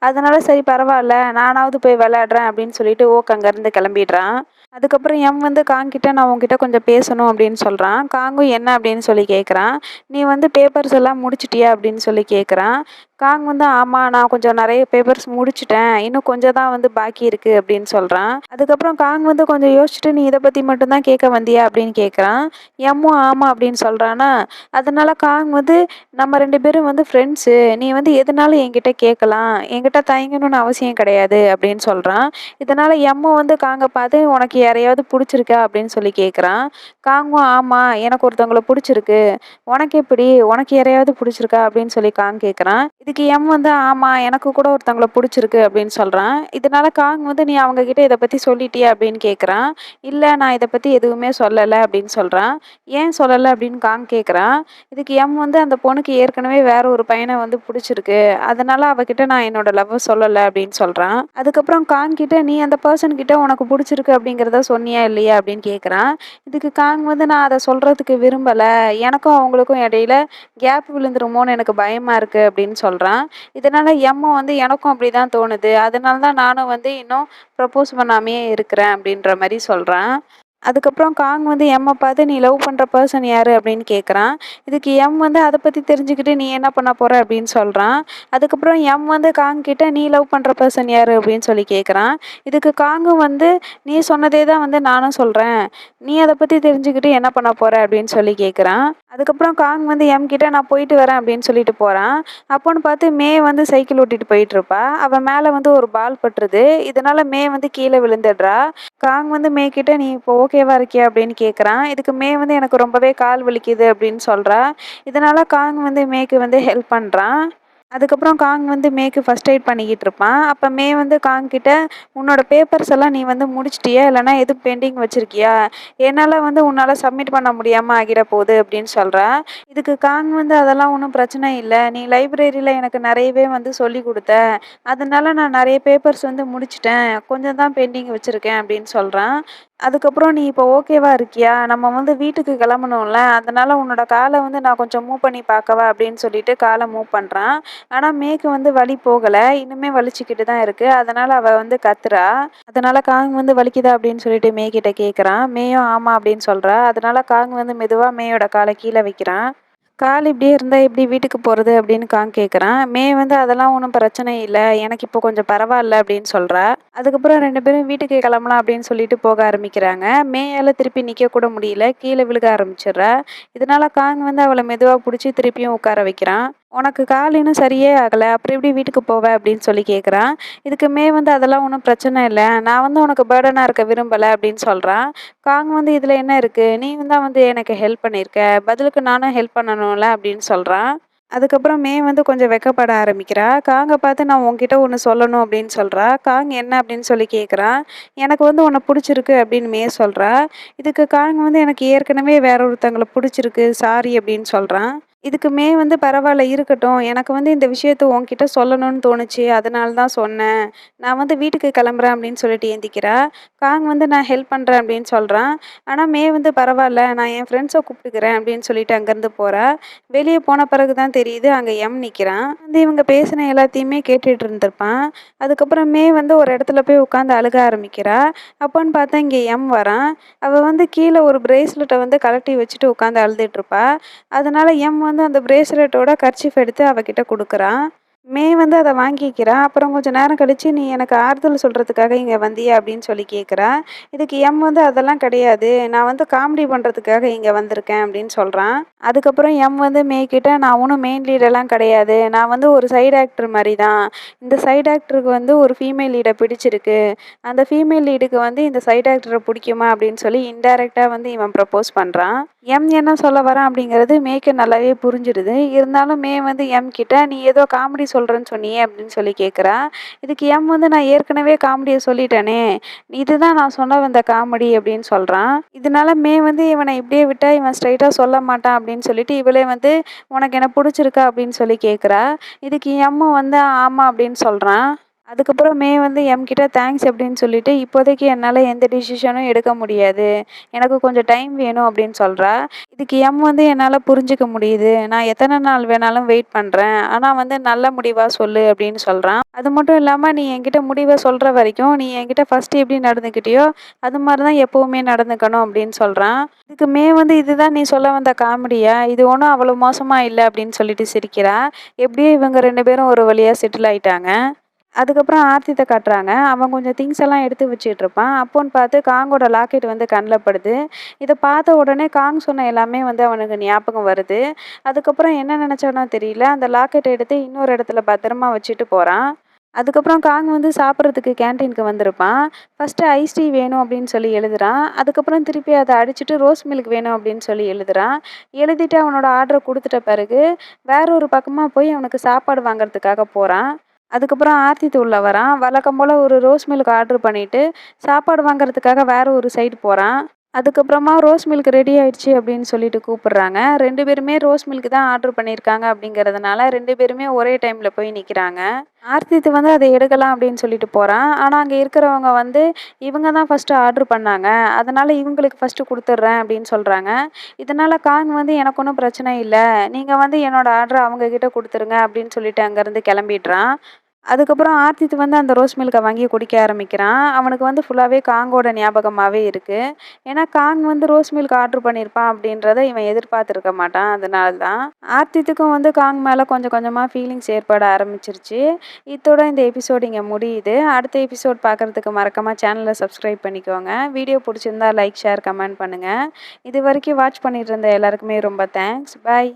அதனால, "சரி பரவால்ல, நானாவது போய் விளையாடுறேன்" அப்படின்னு சொல்லிட்டு ஓக் அங்கேருந்து கிளம்பிடுறான். அதுக்கப்புறம் எம் வந்து காங் கிட்ட, "நான் உன்கிட்ட கொஞ்சம் பேசணும்" அப்படின்னு சொல்றான். காங்கும் என்ன அப்படின்னு சொல்லி கேட்குறான். "நீ வந்து பேப்பர்ஸ் எல்லாம் முடிச்சிட்டியா?" அப்படின்னு சொல்லி கேட்குறான். காங் வந்து, "ஆமா, நான் கொஞ்சம் நெறைய பேப்பர்ஸ் முடிச்சுட்டேன். இன்னும் கொஞ்சம் தான் வந்து பாக்கி இருக்கு" அப்படின்னு சொல்றான். அதுக்கப்புறம் காங் வந்து கொஞ்சம் யோசிச்சுட்டு, "நீ இத பத்தி மட்டும் தான் கேட்க வந்தியா?" அப்படின்னு கேட்குறான். எம்மும் ஆமா அப்படின்னு சொல்றானா. அதனால காங் வந்து, "நம்ம 2 பேரும் வந்து ஃப்ரெண்ட்ஸு. நீ வந்து எதுனாலும் என்கிட்ட கேட்கலாம். என்கிட்ட தயங்கணும்னு அவசியம் கிடையாது" அப்படின்னு சொல்றான். இதனால எம்மும் வந்து காங்க பார்த்து, "உனக்கு யாரையாவது புடிச்சிருக்கா?" அப்படின்னு சொல்லி கேட்குறான். காங்கும், "ஆமா, எனக்கு ஒருத்தவங்கள புடிச்சிருக்கு. உனக்கு எப்படி? உனக்கு யாரையாவது புடிச்சிருக்கா?" அப்படின்னு சொல்லி காங் கேட்குறான். இதுக்கு எம் வந்து, "ஆமா, எனக்கு கூட ஒருத்தவங்கள புடிச்சிருக்கு" அப்படின்னு சொல்றான். இதனால காங் வந்து, "நீ அவங்க கிட்ட இத பத்தி சொல்லிட்டியா?" அப்படின்னு கேட்குறான். "இல்ல, நான் இத பத்தி எதுவுமே சொல்லல" அப்படின்னு சொல்றான். "ஏன் சொல்லல?" அப்படின்னு காங் கேட்குறான். இதுக்கு எம் வந்து, "அந்த பொண்ணுக்கு ஏற்கனவே வேற ஒரு பையன வந்து புடிச்சிருக்கு. அதனால அவகிட்ட நான் என்னோட லவ்வ சொல்லல" அப்படின்னு சொல்றான். அதுக்கப்புறம் காங் கிட்ட, "நீ அந்த பெர்சன் கிட்ட உனக்கு புடிச்சிருக்கு அப்படிங்கிறத சொன்னியா இல்லையா?" அப்படின்னு கேட்குறான். இதுக்கு காங் வந்து, "நான் அத சொல்றதுக்கு விரும்பல. எனக்கும் அவங்களுக்கும் இடையில கேப் விழுந்துருமோன்னு எனக்கு பயமா இருக்கு" அப்படின்னு சொல்றான். இதனால எம்மும் வந்து, "எனக்கும் அப்படிதான் தோணுது. அதனால தான் நானும் வந்து இன்னும் ப்ரப்போஸ் பண்ணாமயே இருக்கிறேன்" அப்படின்ற மாரி சொல்றான். அதுக்கப்புறம் காங் வந்து எம்ம பார்த்து, "நீ லவ் பண்ற பெர்சன் யாரு?" அப்படின்னு கேட்குறான். இதுக்கு எம் வந்து, "அத பத்தி தெரிஞ்சுக்கிட்டு நீ என்ன பண்ண போற?" அப்படின்னு சொல்றான். அதுக்கப்புறம் எம் வந்து காங் கிட்ட, "நீ லவ் பண்ற பெர்சன் யாரு?" அப்படின்னு சொல்லி கேட்குறான். இதுக்கு காங்கும் வந்து, "நீ சொன்னதே தான் வந்து நானும் சொல்றேன். நீ அத பத்தி தெரிஞ்சுக்கிட்டு என்ன பண்ண போற?" அப்படின்னு சொல்லி கேட்குறான். அதுக்கப்புறம் காங் வந்து எம் கிட்ட, "நான் போயிட்டு வரேன்" அப்படின்னு சொல்லிட்டு போறான். அப்போன்னு பார்த்து மே வந்து சைக்கிள் ஓட்டிட்டு போயிட்டுருப்பா. அவ மேல வந்து ஒரு பால் பட்டுருது. இதனால மே வந்து கீழ விழுந்துடுறா. காங் வந்து மே கிட்ட, "நீ இப்போ ஓகேவா இருக்கியா?" அப்படின்னு கேட்குறான். இதுக்கு மே வந்து, "எனக்கு ரொம்பவே கால் வலிக்குது" அப்படின்னு சொல்றா. இதனால காங் வந்து மேக்கு வந்து ஹெல்ப் பண்றான். அதுக்கப்புறம் காங் வந்து மேக்கு ஃபர்ஸ்ட் எய்ட் பண்ணிக்கிட்டு இருப்பான். அப்ப மே வந்து காங் கிட்ட, "உன்னோட பேப்பர்ஸ் எல்லாம் நீ வந்து முடிச்சிட்டியா? இல்லன்னா எதுவும் பெண்டிங் வச்சிருக்கியா? என்னால வந்து உன்னால சப்மிட் பண்ண முடியாம ஆகிற போகுது" அப்படின்னு சொல்றா. இதுக்கு காங் வந்து, "அதெல்லாம் ஒண்ணும் பிரச்சனை இல்ல. நீ லைப்ரரியில எனக்கு நெறையவே வந்து சொல்லிக் குடுத்த. அதனால நான் நெறைய பேப்பர்ஸ் வந்து முடிச்சுட்டேன். கொஞ்சம் தான் பெண்டிங் வச்சிருக்கேன்" அப்படின்னு சொல்றான். அதுக்கப்புறம், "நீ இப்போ ஓகேவா இருக்கியா? நம்ம வந்து வீட்டுக்கு கிளம்பணும்ல. அதனால உன்னோட கால வந்து நான் கொஞ்சம் மூவ் பண்ணி பார்க்கவா?" அப்படின்னு சொல்லிட்டு கால மூவ் பண்றான். ஆனா மேக்கு வந்து வலி போகல. இன்னுமே வலிச்சுக்கிட்டு தான் இருக்கு. அதனால அவ வந்து கத்துறா. அதனால காங் வந்து, "வலிக்குதா?" அப்படின்னு சொல்லிட்டு மே கிட்ட கேட்குறான். மேயும் ஆமா அப்படின்னு சொல்றா. அதனால காங் வந்து மெதுவா மேயோட கால கீழ வைக்கிறான். "கால் இப்படியே இருந்தா எப்படி வீட்டுக்கு போறது?" அப்படின்னு காங் கேட்குறான். மே வந்து, "அதெல்லாம் ஒண்ணும் பிரச்சனை இல்ல. எனக்கு இப்போ கொஞ்சம் பரவால்ல" அப்படின்னு சொல்றா. அதுக்கப்புறம் 2 பேரும் வீட்டுக்கு கிளம்பலாம் அப்படின்னு சொல்லிட்டு போக ஆரம்பிக்கிறாங்க. மேயால திருப்பி நிக்க கூட முடியல. கீழ விழுக ஆரம்பிச்சிடுறா. இதனால காங் வந்து அவள மெதுவா புடிச்சு திருப்பியும் உட்கார வைக்கிறான். "உனக்கு கால் இன்னும் சரியே ஆகல. அப்புறம் எப்படி வீட்டுக்கு போவ?" அப்படின்னு சொல்லி கேட்குறான். இதுக்கு மே வந்து, "அதெல்லாம் ஒண்ணும் பிரச்சனை இல்ல. நான் வந்து உனக்கு பர்டனா இருக்க விரும்பல" அப்படின்னு சொல்றான். காங் வந்து, "இதுல என்ன இருக்கு? நீயும் தான் வந்து எனக்கு ஹெல்ப் பண்ணியிருக்க. பதிலுக்கு நானும் ஹெல்ப் பண்ணணும்ல" அப்படின்னு சொல்றான். அதுக்கப்புறம் மே வந்து கொஞ்சம் வெட்கப்பட ஆரம்பிக்கிறா. காங்க பார்த்து, "நான் உன்கிட்ட ஒண்ணு சொல்லணும்" அப்படின்னு சொல்றா. காங் என்ன அப்படின்னு சொல்லி கேட்குறான். "எனக்கு வந்து உன்ன புடிச்சிருக்கு" அப்படின்னு மே சொல்றா. இதுக்கு காங் வந்து, "எனக்கு ஏற்கனவே வேற ஒருத்தவங்கள புடிச்சிருக்கு. சாரி" அப்படின்னு சொல்றான். இதுக்குமே வந்து பரவால்ல இருக்கட்டும். எனக்கு வந்து இந்த விஷயத்த உன்கிட்ட சொல்லணும்னு தோணுச்சு. அதனால தான் சொன்னேன். நான் வந்து வீட்டுக்கு கிளம்புறேன் அப்படின்னு சொல்லிட்டு எந்திக்கிறா. காங் வந்து நான் ஹெல்ப் பண்றேன் அப்படின்னு சொல்றான். ஆனா வந்து பரவால்ல நான் என் ஃப்ரெண்ட்ஸ கூப்பிட்டுக்கிறேன் அப்படின்னு சொல்லிட்டு அங்கேருந்து போறா. வெளிய போன பிறகு தான் தெரியுது அங்க நிக்கிறான். வந்து இவங்க பேசின எல்லாத்தையுமே கேட்டுட்டு இருந்திருப்பான். அதுக்கப்புறம் வந்து ஒரு இடத்துல போய் உட்காந்து அழுக ஆரம்பிக்கிறா. அப்போன்னு பார்த்தா இங்க வரான். அவ வந்து கீழ ஒரு பிரேஸ்லெட்ட வந்து கழட்டி வச்சுட்டு உட்காந்து அழுதுட்டு இருப்பா. அதனால வந்து அந்த பிரேஸ்லெட்டோட கர்ச்சீஃப் எடுத்து அவகிட்ட குடுக்குறான். வந்து அத வாங்கிக்கிறா. அப்புறம் கொஞ்சம் நேரம் கழிச்சு, "நீ எனக்கு ஆறுதல் சொல்றதுக்காக இங்க வந்தியா?" அப்படின்னு சொல்லி கேட்குறா. இதுக்கு வந்து "அதெல்லாம் கிடையாது. நான் வந்து காமெடி பண்றதுக்காக இங்க வந்திருக்கேன்" அப்படின்னு சொல்றான். அதுக்கப்புறம் வந்து கிட்ட, "நான் ஒண்ணும் மெயின் லீடெல்லாம் கிடையாது. நான் வந்து ஒரு சைடு ஆக்டர் மாரி தான். இந்த சைடு ஆக்டருக்கு வந்து ஒரு ஃபீமேல் லீட பிடிச்சிருக்கு. அந்த ஃபீமேல் லீடுக்கு வந்து இந்த சைடு ஆக்டர புடிக்குமா?" அப்படின்னு சொல்லி இன்டைரக்ட்டா வந்து இவன் ப்ரப்போஸ் பண்றான். என்ன சொல்ல வரான் அப்படிங்கிறது மேய்க்கு நல்லாவே புரிஞ்சிடுது. இருந்தாலும் வந்து கிட்ட, "நீ ஏதோ காமெடி சொல்றேன்னு சொன்னியே" அப்படின்னு சொல்லி கேட்குறா. இதுக்கு வந்து, "நான் ஏற்கனவே காமெடிய சொல்லிட்டேனே. இதுதான் நான் சொல்ல வந்த காமெடி" அப்படின்னு சொல்றான். இதனால வந்து இவன இப்படியே விட்டா இவன் ஸ்ட்ரெயிட்டா சொல்ல மாட்டான் அப்படின்னு சொல்லிட்டு இவளே வந்து, "உனக்கு என்ன புடிச்சிருக்கா?" அப்படின்னு சொல்லி கேட்குறா. இதுக்கு வந்து, "ஆமா" அப்படின்னு சொல்றான். அதுக்கப்புறம் வந்து கிட்ட தேங்க்ஸ் அப்படின்னு சொல்லிட்டு, "இப்போதைக்கு என்னால எந்த டிசிஷனும் எடுக்க முடியாது. எனக்கு கொஞ்சம் டைம் வேணும்" அப்படின்னு சொல்றா. இதுக்கு வந்து, "என்னால புரிஞ்சுக்க முடியுது. நான் எத்தன நாள் வேணாலும் வெயிட் பண்றேன். ஆனா வந்து நல்ல முடிவா சொல்லு" அப்படின்னு சொல்றான். அது மட்டும் இல்லாம, "நீ என்கிட்ட முடிவ சொல்ற வரைக்கும், நீ என்கிட்ட ஃபர்ஸ்ட்டு எப்படி நடந்துக்கிட்டியோ, அது மாரி தான் எப்பவுமே நடந்துக்கணும்" அப்படின்னு சொல்றான். இதுக்கு வந்து, "இதுதான் நீ சொல்ல வந்த காமெடியா? இது ஒண்ணும் அவ்வளோ மோசமா இல்ல" அப்படின்னு சொல்லிட்டு சிரிக்கிறா. எப்படியோ இவங்க 2 பேரும் ஒரு வழியா செட்டில் ஆயிட்டாங்க. அதுக்கப்புறம் ஆர்த்தித்த காட்டுறாங்க. அவன் கொஞ்சம் திங்ஸ் எல்லாம் எடுத்து வச்சுட்டு இருப்பான். அப்போன்னு பார்த்து காங்கோட லாக்கெட் வந்து கண்ல படுது. இத பார்த்த உடனே காங் சொன்ன எல்லாமே வந்து அவனுக்கு ஞாபகம் வருது. அதுக்கப்புறம் என்ன நினைச்சானோ தெரியல. அந்த லாக்கெட்ட எடுத்து இன்னொரு இடத்துல பத்திரமா வச்சுட்டு போறான். அதுக்கப்புறம் காங் வந்து சாப்பிட்றதுக்கு கேன்டீனுக்கு வந்திருப்பான். ஃபர்ஸ்ட்டு ஐஸ் டீ வேணும் அப்படின்னு சொல்லி எழுதுறான். அதுக்கப்புறம் திருப்பி அத அடிச்சுட்டு ரோஸ் மில்க் வேணும் அப்படின்னு சொல்லி எழுதுறான். எழுதிட்டு அவனோட ஆர்டர குடுத்துட்ட பிறகு, வேற ஒரு பக்கமா போய் அவனுக்கு சாப்பாடு வாங்குறதுக்காக போறான். அதுக்கப்புறம் ஆர்த்தி உள்ள வரான். வழக்கம் போல ஒரு ரோஸ் மில்க் ஆர்டர் பண்ணிட்டு, சாப்பாடு வாங்குறதுக்காக வேற ஒரு சைடு போறான். அதுக்கப்புறமா ரோஸ் மில்க் ரெடி ஆயிடுச்சு அப்படின்னு சொல்லிட்டு கூப்பிடுறாங்க. 2 பேருமே ரோஸ் மில்க் தான் ஆர்டர் பண்ணியிருக்காங்க அப்படிங்கிறதுனால 2 பேருமே ஒரே டைம்ல போய் நிக்கிறாங்க. ஆர்த்தித் வந்து அத எடுக்கலாம் அப்படின்னு சொல்லிட்டு போறான். ஆனா அங்க இருக்கிறவங்க வந்து, "இவங்க தான் ஃபர்ஸ்ட்டு ஆர்டர் பண்ணாங்க. அதனால இவங்களுக்கு ஃபர்ஸ்ட்டு குடுத்துடுறேன்" அப்படின்னு சொல்றாங்க. இதனால காங் வந்து, "எனக்கு ஒண்ணும் பிரச்சனை இல்ல. நீங்க வந்து என்னோட ஆர்டர அவங்க கிட்ட குடுத்துருங்க" அப்படின்னு சொல்லிட்டு அங்கருந்து கிளம்பிடுறான். அதுக்கப்புறம் ஆர்த்தித் வந்து அந்த ரோஸ் மில்க வாங்கி குடிக்க ஆரம்பிக்கிறான். அவனுக்கு வந்து ஃபுல்லாவே காங்கோட ஞாபகமாவே இருக்கு. ஏன்னா காங் வந்து ரோஸ் மில்க் ஆர்டர் பண்ணியிருப்பான் அப்படின்றத இவன் எதிர்பார்த்திருக்க மாட்டான். அதனால தான். ஆர்த்தித்துக்கும் வந்து காங் மேல கொஞ்சம் கொஞ்சமா ஃபீலிங்ஸ் ஏற்பட ஆரம்பிச்சிருச்சு. இத்தோட இந்த எபிசோட் இங்க முடியுது. அடுத்த எபிசோட் பார்க்கறதுக்கு மறக்காம சேனல சப்ஸ்கிரைப் பண்ணிக்கோங்க. வீடியோ புடிச்சிருந்தா லைக், ஷேர், கமெண்ட் பண்ணுங்க. இதுவரைக்கும் வாட்ச் பண்ணிட்டு இருந்த எல்லாருக்குமே ரொம்ப தேங்க்ஸ். பாய்.